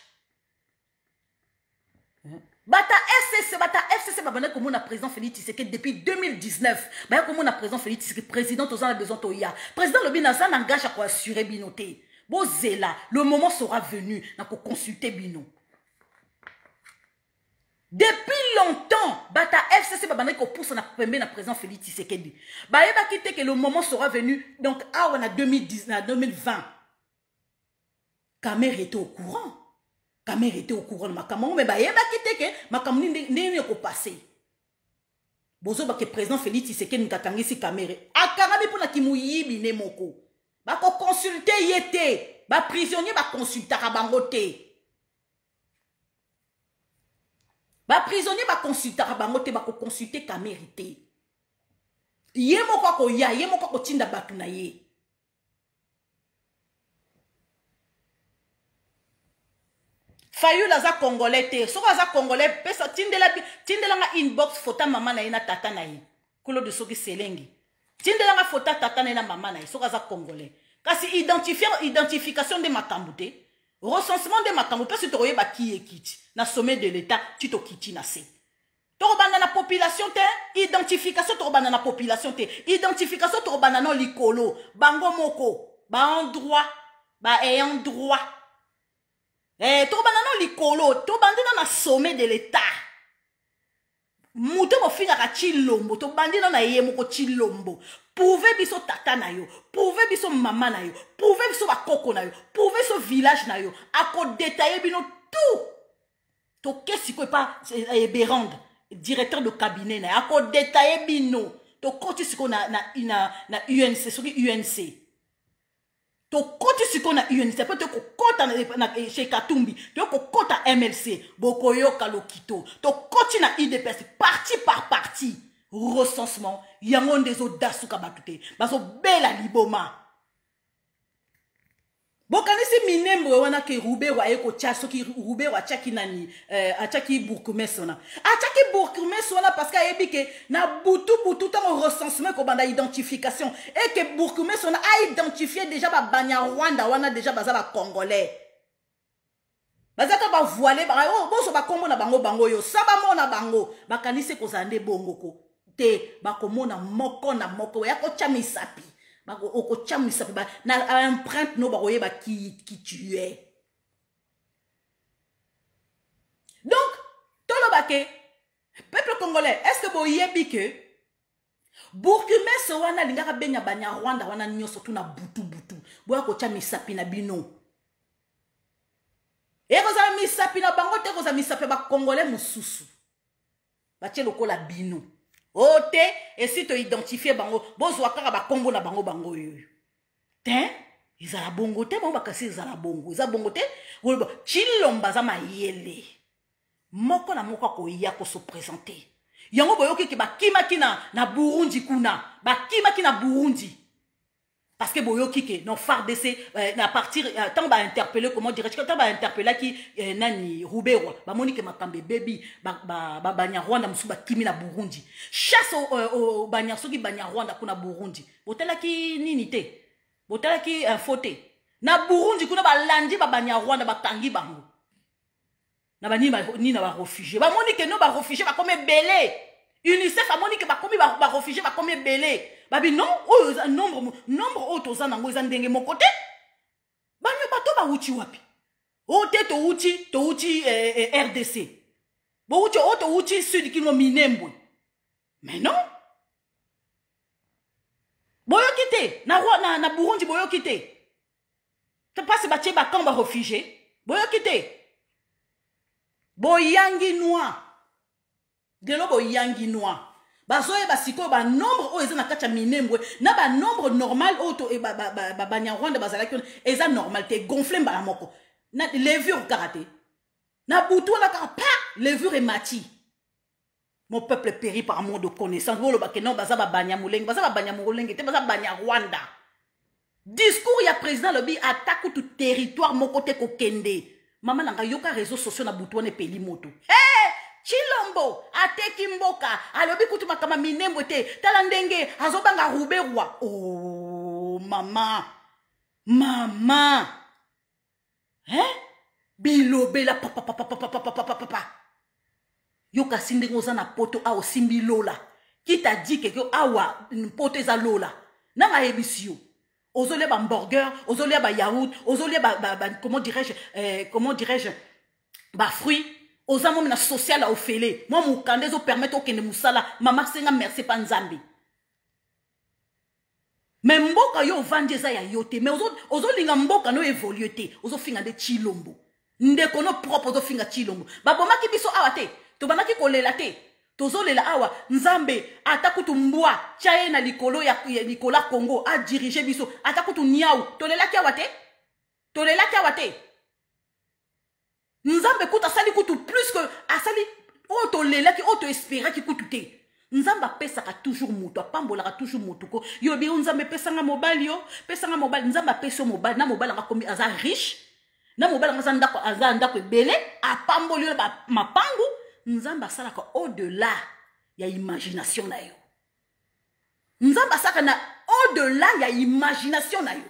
Bata FCC babana comme on a président Félix Tshisekedi depuis 2019. Bah comme on a président Félix Tshisekedi président aux besoin toya. Président le binazan engage à quoi assurer binoté. Bozela, le moment sera venu na ko consulter bino. Depuis longtemps, bata FCC babana ko pousse na pembe na président Félix Tshisekedi. Ba yeba kite que le moment sera venu donc à on a 2020. Kamer était au courant. Kamer était au courant de makamon mais ba yeba kite que makamon ni ko passer. Bozo ba que président Félix Tshisekedi nkakangisi Kamer. Akarabi pour na kimuyibi ne moko. Ba ko consulter yete, ba prisonnier ba consulter ka bangote. Ba prisonnier ba consulter bangote ba ko consulter ka mérité. Yemo kwa ko ya, yemo kwa ko tinda batu na ye. Fayulu aza congolais te, soko aza congolais pesa tindela nga inbox photo mama na ye na tata na ye. Kulo de soki selengi. Tindela nga photo tata na ye na mama na ye, soko aza congolais. Kasi identification de makambu te. Recensement de makambu parce que tu ba ki ekiti na sommet de l'état tu to kiti na se. To banda na population te, identification to banda na population te, identification to banda na likolo, bango moko, ba en droit, ba ayant droit. To banda na likolo, to banda na sommet de l'état. Muto mo finga ka chilombo, to bandi na ye moko chilombo. Pouvez biso tata na yo, pouvez biso mama na yo, pouvez biso bakoko na yo, pouvez biso village na yo, ako détailler bino tout. qu'est-ce que pas Bérande, directeur de cabinet, na ako détaillé bino. To côté ce qu'on a na UNC, ce qui UNC. To côté ce qu'on a UNC, peut te côté chez Katumbi, to côté MLC, Bokoyo Kalokito. To côté na IDPS, parti par parti, recensement, yangon des audaces ou kabatute, baso bela liboma. Bokanisi minembo wana ke rube wa eko chaso ki rube wa chaki nani achaki bourgmestre na achaki bourgmestre na parce que ebike na butu tant recensement ko banda identification et que bourgmestre na a identifié déjà ba banya Rwanda wana déjà baza ba congolais bazaka ba voilé ba boso ba kombo na bango yo saba mona bango bakanisi ko zande bongo ko te ba komona moko na moko ya ko chamisapi na empreinte no baroye ba qui tu es. Donc tolo bake peuple congolais, est-ce que boyebi que bourgmestre wana lingaka benya banya Rwanda wana nyoso tu na butu boya ko cha misapi na bino e koza misapi na bango te koza misapi ba congolais mususu ba tie lokola bino. Ote, et si tu identifies bango, bozwa kaka ba kombo na bango yoyo. Ten, izala bongo te, mo bakasi izala bongo. Izala bongo te, chilomba za mayele. Moko na moko ko ya ko se présenter. Yango boyoki ki ba kimaki na Burundi kuna, ba kimaki na Burundi. Parce que boyoki ke non FARDC à partir tant ba interpeller comment dirais-je tant ba interpeller qui nani Ruberwa ba Monique Makambe baby ba banya Rwanda musuba kimi na Burundi chasse au banya soki banya Rwanda kuna Burundi botela ki nini te botela ki faute na Burundi kuna ba landi ba banya Rwanda ba tangi bango na ba ni na ba réfugié ba Monique no ba réfugié ba comme belé UNICEF a Monique ba komi ba réfugié ba comme belé. Babi non, nombre autres nango ndenge mon côté. Banyo bato ba uchi wapi. Ote to uchi RDC. Bo uchi oto uchi sud kino minembwe. Mais non. Boyo kite na Burundi boyo kite. Te passe ba tie ba kan ba réfugié. Boyo kite. Boyangi noir. Delo boyangi noir. Bazoye basiko ba nombre o ezana kacha minembwe na ba nombre normal auto e ba Rwanda bazala ki eza normal te gonfler mbala moko na levure karaté na butu na ka pa levure mati mon peuple périt par manque de connaissance bolo ba kenon baza ba banya mulenge te baza banya Rwanda discours ya président lobi attaque tout territoire mon côté ko kende mama nanga yoka réseaux sociaux na butu ne peli moto Chilombo, ateki mboka, alobi kutuma kama minembo te, talandenge, azobanga Ruberwa. Oh, mama. Hein? Bilobe la papa. Yoka sinde ngoza na poto a osimbi lola. Qui t'a dit que awa, poto eza lola. Nanga ebisio. Ozole ba hamburger, ozole ba yaourt, ozole comment dirais-je, ba fruits. Aux hommes social à ofele. Moi, mon candé, zo permettre au musala. Maman, senga merci panzambi. Mais mboka yo vandeza ya yote. Mais ozo linga mboka no évolué te. Ozo finga de chilombo. Ndeko no propre ozo finga chilombo. Baboma ki biso awate. To banaki kolela te. Tozo lela awa. Nzambe. Atakutu mbwa. Chaye na likolo ya Nicolas Congo. A diriger biso. Atakutu niaou. Tolela ki awate. Nzambe kuta sali kutu plus que asali auto lela ki auto espérer ki kutu te. Nzamba pesaka toujours muto, pambolaka toujours muto ko. Yo bi nzambe pesanga mobile nzamba peso mobile na mobile nga komi aza riche. Na mobile nga ndako aza ndako belé, a pambolio ba mapangu, nzamba salaka au-delà ya imagination na yo. Nzamba saka na au-delà ya imagination na yo.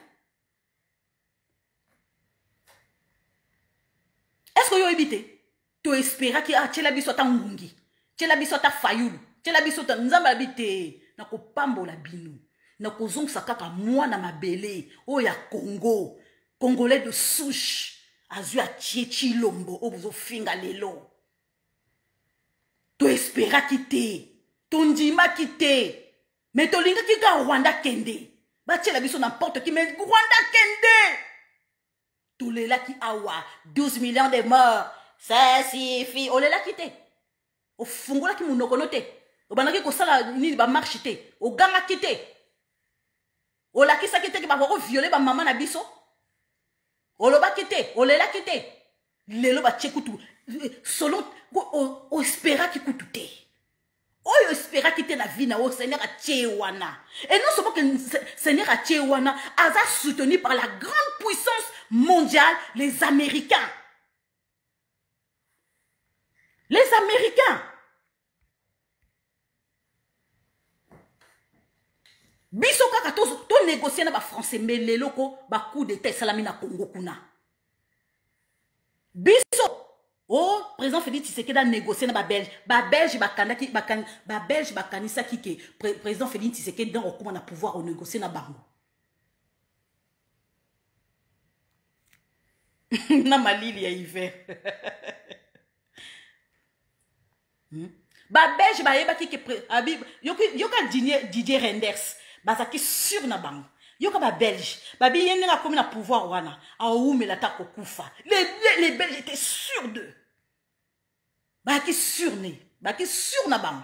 Est-ce que yo ebité? Tu espérais que tchela biso ta ngungi, tchela biso ta fayulu, tchela biso ta nzamba habité na ko pambola bino, na ko zonga kaka mwana mabele o ya Congo, Congolais de souche, azu a Chilombo o bozo finga lelo. Tu espérais quitter, ton ndima quitter, mais to linga ki ka Rwanda kende, ba tchela biso n'importe qui mais Rwanda kende. Tous les là qui awa 12 millions de morts. ça suffit. On l'a quitté. Au fungola qui moun nokonote. Au banaki ko sala ni ba marche te. Au ganga quitté. Au la qui sa quitté qui va violer ba maman na biso. Au lo ba quitté. Au l'a quitté. Lelo ba tchekutu. Selon o espéra qui coûte. Oyo espéra quitter la vie na o Seigneur a tchewana. Et non seulement que Seigneur a tchewana, a soutenu par la grande puissance mondiale, les Américains. Les Américains. Biso kaka to négocier na ba français mais les locaux ba coup de tête salami na Congo kuna. Biso oh, président Félix Tshisekedi a négocié na ba Belge bakanisa ki ke président Félix Tshisekedi dans okuma na pouvoir négocier na bango. Na malili ya hiver. Ba Belge ba yeba ki ke yoka Didier Renders bazaki sur na bango. Yoka ba Belge babi yende na komi na pouvoir wana a oumela ta kokufa. Les Belges étaient sûrs d'eux. Baki surné, baki sur na bang.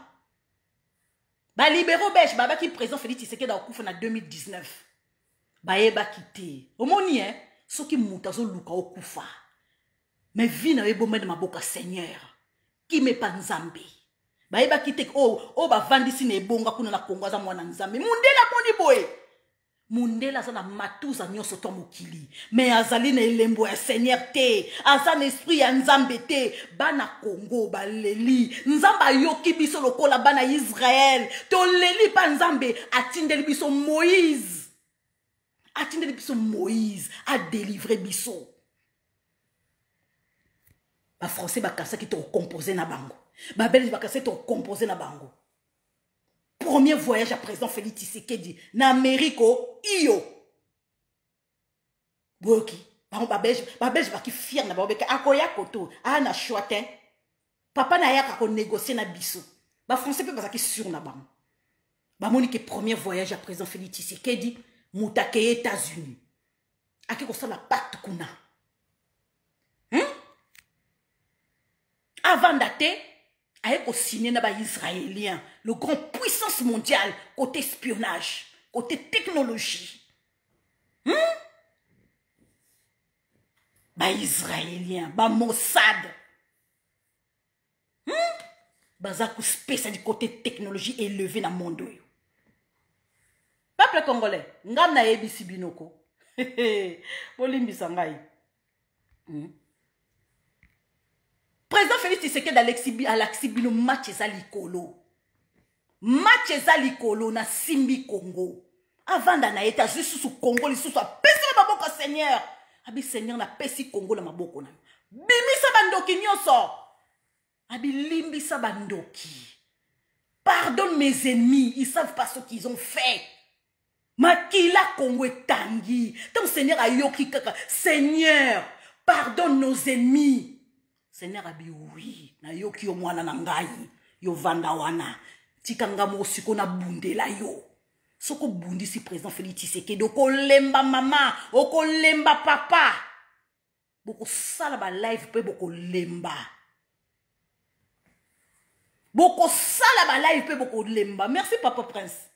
Ba libéraux belge, baki président Félix Tshisekedi da okufa na 2019. Ba yeba kité. Omoni hein, soki mutazo luka okufa. Mais vie na ebo mede maboka Seigneur. Qui me pa nzambe. Ba yeba kité oh ba vandisi na ebonga kuna na Kongo za mwana nzambe. Mundela moni boy. Mundela zana matuza nyoso to mokili. Mais azali na elembo ya Seigneur te. Azan esprit ya nzambe te. Bana Congo baleli. Nzamba yoki biso lokola bana Israël. To leli pa nzambe atindeli biso Moïse. Atindeli biso Moïse a délivré biso. Ba français ba kasa ki to composé na bango. Ba belge ba kasa to composé na bango. Premier voyage à président Félix Tshisekedi na Amérique iyo. Boki, ba belge ba ki fier na ba beka akoya koto, na choite. Papa na yaka ko négocier na biso. Ba français pe ba ki sur na bam. Ba monique premier voyage à président Félix Tshisekedi mutake États-Unis. Aki ko sala pacte kuna. Avant d'aller avec au signé na ba israélien, le grand puissance mondiale côté espionnage, côté technologie. Ba israélien, ba Mossad. Bazaku spécial du côté technologie élevé dans le monde. Peuple congolais, ngam na ebisi binoko. Bolimbi sangai. Président Félix Tshisekedi à l'Axibino match ezalikolo. Match ezalikolo na Simbi Congo. Avant d'ana États-Unis sous Congo, les sous a pesi na maboko Seigneur. Abi Seigneur na pesi Congo na maboko na. Bimi sa bandoki nyonso. Abi limbi sa bandoki. Pardonne mes ennemis, ils savent pas ce qu'ils ont fait. Makila Congo tangi. Ton Seigneur a yoki kaka. Seigneur, pardonne nos ennemis. Seigneur abi oui, na yoki yo mwana na ngai, yo vanda wana, tikanga mo siko na bundela yo. Soko bundi si président Félix Tshisekedi, oko lemba mama, oko lemba papa. Boko sala ba live pe boko lemba. Boko sala ba live pe boko lemba. Merci Papa Prince.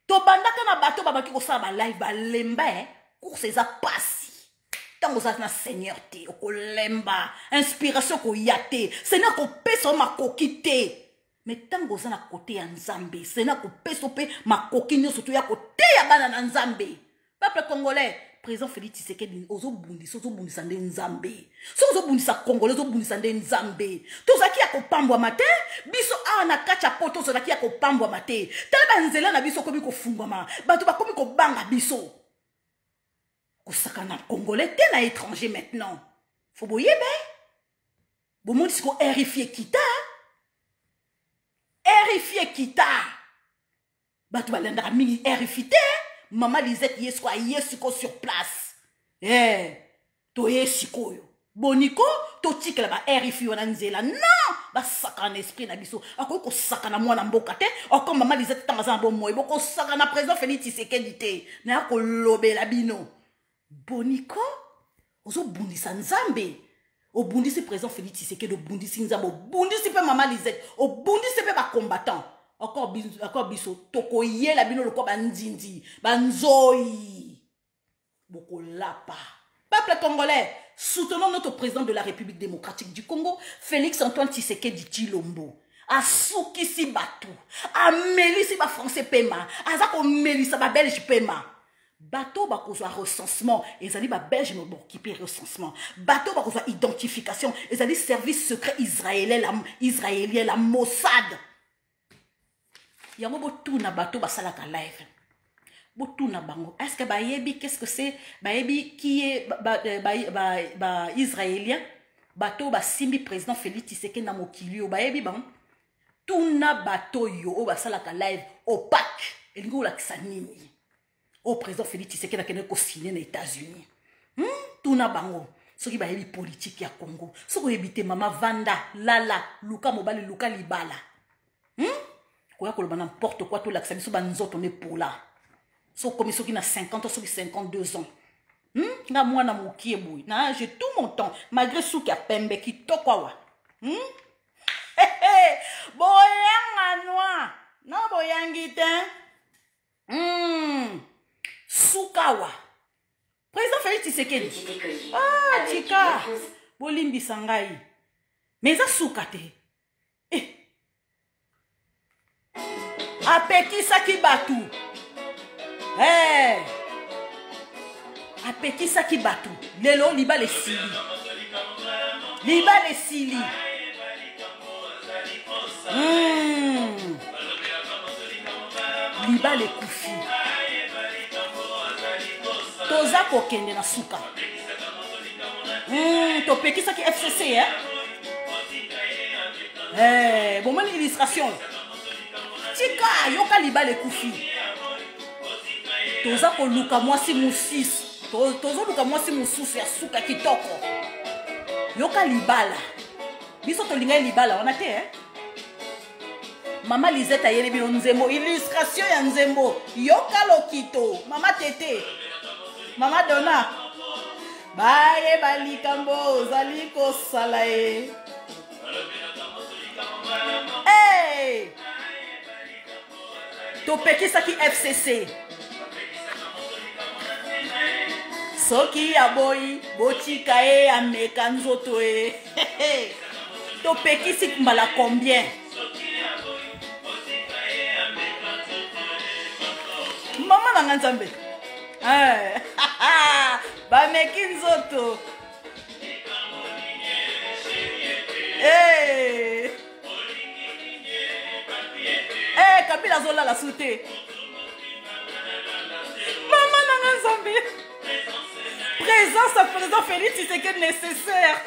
To bandaka na bato babaki ko sala ba live ba lemba course eza pasi. Tango za na Seigneur te, oko lemba, inspiration ko yate, Seigneur ko peso makoki te. Mais tango za na côté ya Nzambe, Seigneur ko peso pe makoki nyoso to ya côté ya bana na Nzambe. Peuple congolais, président Félix Tshisekedi ozo bundisa nde Nzambe. Ozo bundisa congolais, ozo bundisa nde Nzambe. Tozaki ya ko pambwa mate, biso awa na kacha poto tozaki ya ko pambwa mate. Tala nzela na biso komi ko fungwama, bato bakomi ko banga biso. Sakana congolais t'es na étranger maintenant. Faut boyer ben. Bon monde si ko RFI kita. RFI kita. Batu balenda mingi RFI te. Maman Lisette yesko yesko sur place. To yesiko yo. Boniko to tikela ba RFI wana nzela. Non, ba sakana esprit na biso. Ako ko sakana mwana mboka te. Ako maman Lisette tanga bon moy. Boko sakana président Félix Tshisekedi te. Na ko lobela bino. Boniko, ozo bundisa Nzambe, Obundisi président Félix Tshisekedi, Obundisi Nzambe, Obundisi pe Maman Lisette, Obundisi pe ba combattant. Encore biso, tokoye la bino loko banzindi, banzoi. Boko lapa. Peuple congolais, soutenons notre président de la République démocratique du Congo, Félix Antoine Tshisekedi Tshilombo. Asukisi batu, amelisi ba français paiement, azako melisa ba belge paiement. Bateau bakozwa recensement, ezali ba belge no occupé recensement. Bateau bakozwa identification, ezali service secret israélien la Mossad. Yango botuna bateau basalaka live. Botuna bango. Est-ce que bayebi qu'est-ce que c'est? Bayebi qui est israélien? Bateau basimbi président Félix Tshisekedi na mokili bayebi bang. Tuna bateau yo basalaka live opaque. Elingo la kisanini. Au président Félix Tshisekedi na kene ko signer aux États-Unis. Tuna bango. Soki bayebi politique ya Congo. Soko yebite mama Vanda, Lala, Luka Mobali, Luka Libala. Koya koloba n'importe quoi tout l'accès biso banzoto ne pour là. So comme soki na 50 ans, soki 52 ans. Nga mwana mokie boui. Na j'ai tout mon temps malgré souki a pembe ki tokwa. Boyanga noa. Na boyangi ten. Sukawa. Président Félix Tshisekedi. Ah, Chika. Bolimbi sangai. Mais ça soukate. Apekisaki batu. Apekisaki batu. Lelo liba le sili. Liba le sili. Liba le kufi. Toza kokende na suka. Topekisaki FCC, bon, moi l'illustration. Tika, yoka liba le kufi. Toza ko luka mwasi musis. Tozo luka mwasi mususu ya suka kitoko. Yoka libala. Biso tolinga libala, on a te, Mama Lisette a yele bino nzembo. Illustration ya nzembo. Yoka lokito. Mama Tete. Mama Donna. Baye balikambo zaliko salae. Hey! Topekisaki FCC. Soki aboyi botika ameka nzoto Topekisi mbala combien? Mama nanga nzambe. Bameki nzoto. Kabila zola la soute. Maman nanga nzambe. Présence à président Félix Tshisekedi nécessaire.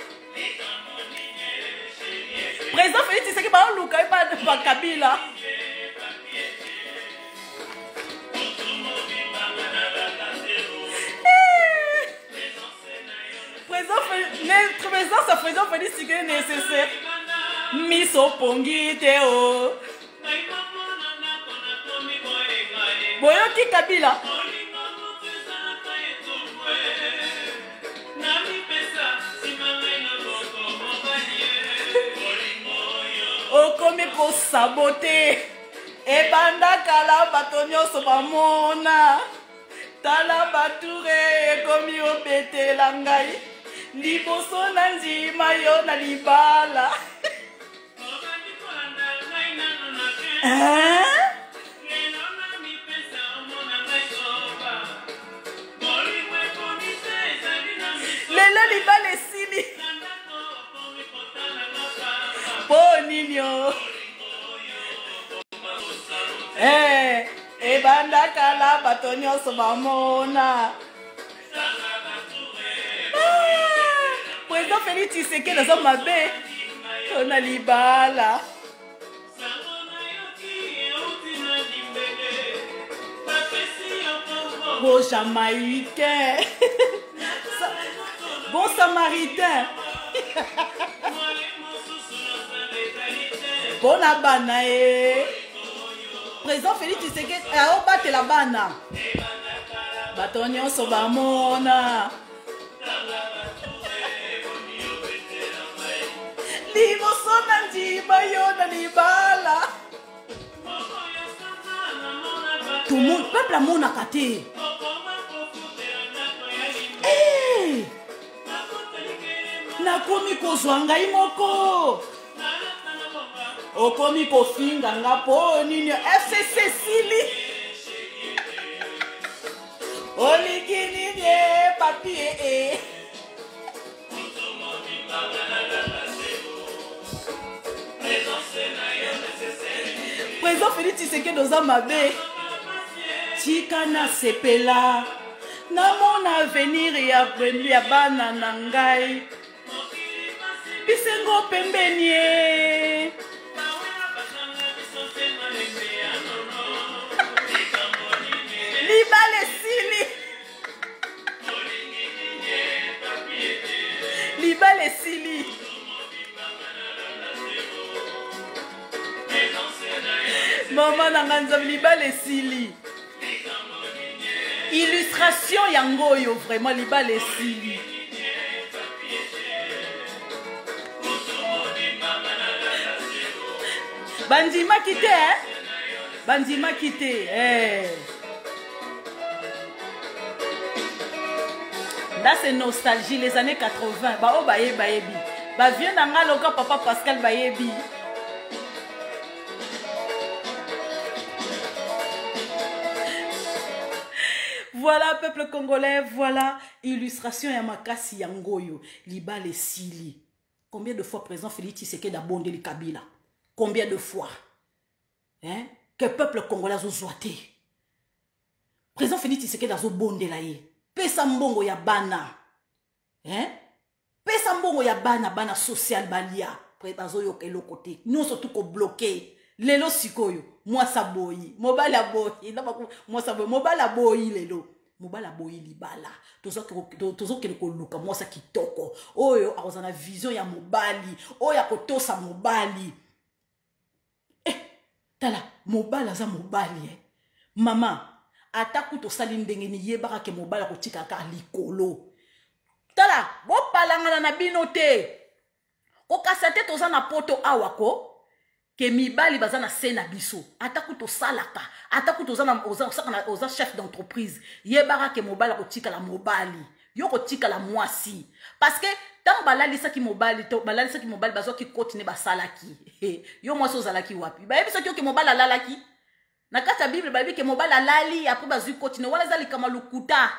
Président Félix Tshisekedi ba luka pas de Kabila. Présence à président Félix Tshisekedi nécessaire. Miso pongi teo. Boyoki Kabila. Okomi ko sabote. Ebanda kala bato nyonso bamona. Tala bature ekomi obetela ngai. Liboso na nzima yo na libala. Lelo libala esili. Poninyo. Ebanda kala bato nyonso bamona. Président Félix Tshisekedi nazo mabe. Tona libala. Bon Jamaïcain. Bon Samaritain. Bon abana Président Félix Tshisekedi aobate la bana. Bato nyonso bamona. liboso na ndima yo na libala. Tout le monde, peuple amonaka te. Nakomi kozwa ngai moko. Okomi kofinga nga po nini FCC Sili. Oliki nini papier. Président Félix Tshisekedi oza mabe. Chikana sepela. Na mon avenir ya bana na ngai. Bisengo pembenie. Libale Sili. Libale Sili. Maman Nanganzam Libale Sili. Illustration yangoyo vraiment Libale Sili. Bandima quitté, hein? Bandima quitté, Là c'est nostalgie, les années 80. Bah oh baye bayebi. Bah viens dans un local papa Pascal bayebi. Voilà peuple congolais, voilà illustration ya makasi yangoyo. Libale Sili. Combien de fois président Félix Tshisekedi a bondé le Kabila? Combien de fois? Hein? Que peuple congolais a zoité. Président Félix Tshisekedi a bondé la ye. Pesa mbongo ya bana. Hein? Pesa mbongo ya bana, bana social balia. Bazo yoke lokote. Nous surtout ko bloqué. Lelo sikoyo. Moi sa boyi. Mobala boyi. Moi sa boyi. Mobala boyi lelo. Mobala boyi libala. Tozo kele ko luka. Moi sa kitoko. Oyo akozana vision ya mobali. Oyo akotosa mobali. Tala, mobala za mobali. Mama. Ataku to sali ndenge ni yebaka ke mobala ko tika ka likolo. Tala, bo palangana na bino te. Ko kasate to za na poto awako ke mibali baza na sena biso. Ataku to salaka, ataku to za na oza chef d'entreprise. Yebaka ke mobala ko tika la mobali. Yo ko tika la mwasi. Parce que tant balalisa ki mobali, to balalisa ki mobali bazo ki continue ba salaki. Yo mwasi ozalaki wapi? Ba yebisa ki mobala lalaki. Na kata Bible babi ke mobala lali après bazu continue wala zali kama lukuta.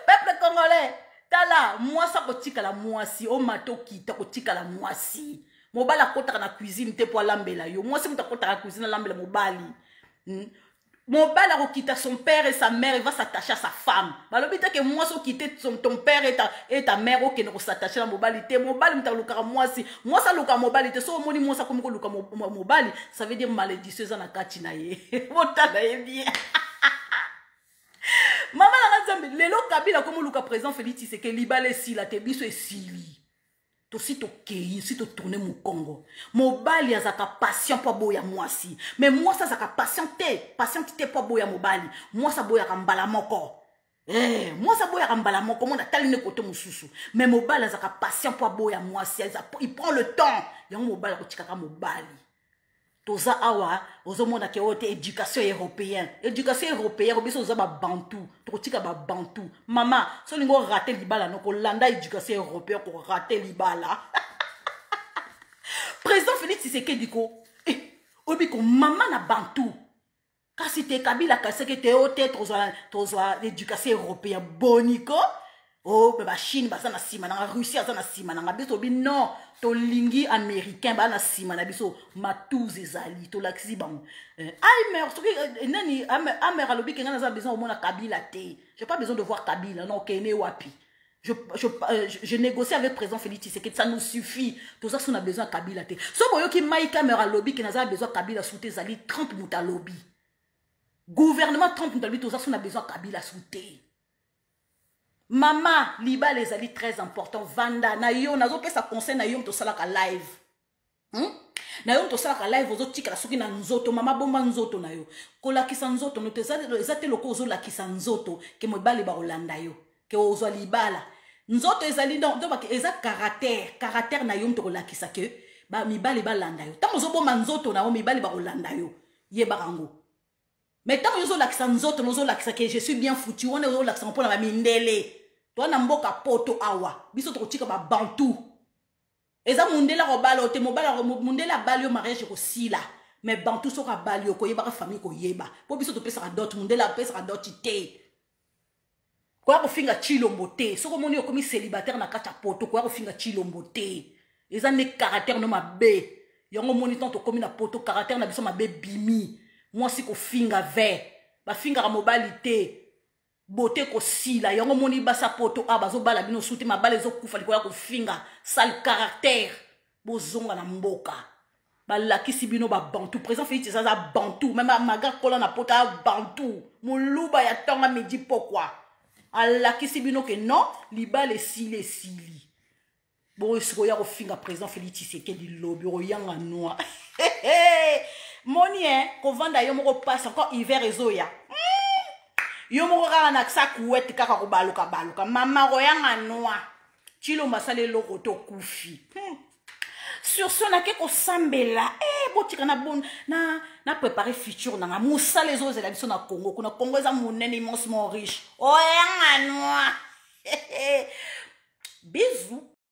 Peuple congolais, tala mwasa kotika la mwasi o matoki ta kotika la mwasi. Mobala kota na cuisine te po lambela yo. Mwasi mutakota na cuisine lambela mobali. Mobala ko kita son père et sa mère, il va s'attacher à sa femme. Balobi te ke mwasi ko quitter ton père et ta mère o ke ne ko s'attacher à mobali te. Mobali mutaluka mwasi. Mwasa luka mobali te so moni mwasa ko luka mobali, ça veut dire malédiction za na kati na ye. Motala ye bien. Maman na nzambe lelo Kabila ko luka président Félix Tshisekedi libale si la te biso esili. Si tu kei, si tu tournes mon Congo, mobali azaka patient pour boya mwasi. Mais moi ça zaka patienté pour boya mobali. Moi ça boya kambala moko. Moi ça boya kambala moko, mon atali ne koto mususu. Mais mobali azaka patient pour boya mwasi, il prend le temps. Yang mobali ko tikaka mobali. Toza awa, ozomona ke ote éducation européenne. Éducation européenne, obiso oza ba bantu. Tokotika ba bantu. Mama, so lingo rater libala no ko landa éducation européenne ko rater libala. Président Félix Tshisekedi ko, obi ko mama na bantu. Kasi te Kabila kaseke te ote toza l'éducation européenne boniko. Oh, ba Chine baza na sima na Russie baza na sima na biso bi non to lingi américain ba na sima na biso matouze ezali to laxi bango. Ay mère soki nani amer alobi kenga na besoin au mona Kabila te. J'ai pas besoin de voir Kabila non kene wapi. Je négocie avec président Félix Tshisekedi, ça nous suffit. Tout ça, on a besoin de Kabila te. So boyo ki maïka mera lobby qui n'a besoin de Kabila souté zali 30 mouta lobby. Gouvernement 30 mouta lobby tout ça, on a besoin de Kabila souté. Mama, liba les alliés très important. Vanda, na yo, na zo que ça concerne na yo to salaka live. Na yo to salaka live ozo tika la soki na nzoto, mama bomba nzoto na yo. Kola kisa nzoto, no te zate loko ozo la kisa nzoto, ke mo bali ba olanda yo, ke ozo libala. nzoto ezali donc eza caractère na yo mto kolakisa ke ba mibali balanda yo tango ozoboma nzoto na yo mibali bakolanda yo yebaka ngo mais tango ozolakisa nzoto ozolakisa ke je suis bien foutu wana ozolakisa mpona bamindele toana mboka poto awa biso tokotika babantu eza mundela kobala ote mundela abali yo mariage kosila mais bantu soki abali yo koyebaka famille koyeba po biso topesaka dot mundela apesaka dot te koya kofinga chilombo te soki omoni okomi célibataire na kati ya poto koya kofinga chilombo te eza nde caractère no mabe yango omoni ntango tokomi na poto caractère na biso mabe bimi mwasi kofinga ve bafingaka mobali te bote kosila yango omoni basa poto a bazobala bino su te mabala ezokufa likoya kofinga sale caractère bozonga na mboka balakisi bino babantu présent félix eza bantu meme maga kola na poto ya bantu moluba ya ntonga midi pokwa alakisi bino ke non libala esili bo esikoya kofinga présent félix tshisekedi lobi oyanga noa moni kovanda yo moko passe encore hiver ezoya yo moko kaka na sa kuwete kaka kobaluka mama koyanga noa chilombo asala eloko tokufi sur ce nake kosambela botika na préparer futur nanga mosala ezozela biso na Congo kuna Congo eza monene immensement riche oyanga noa bisous.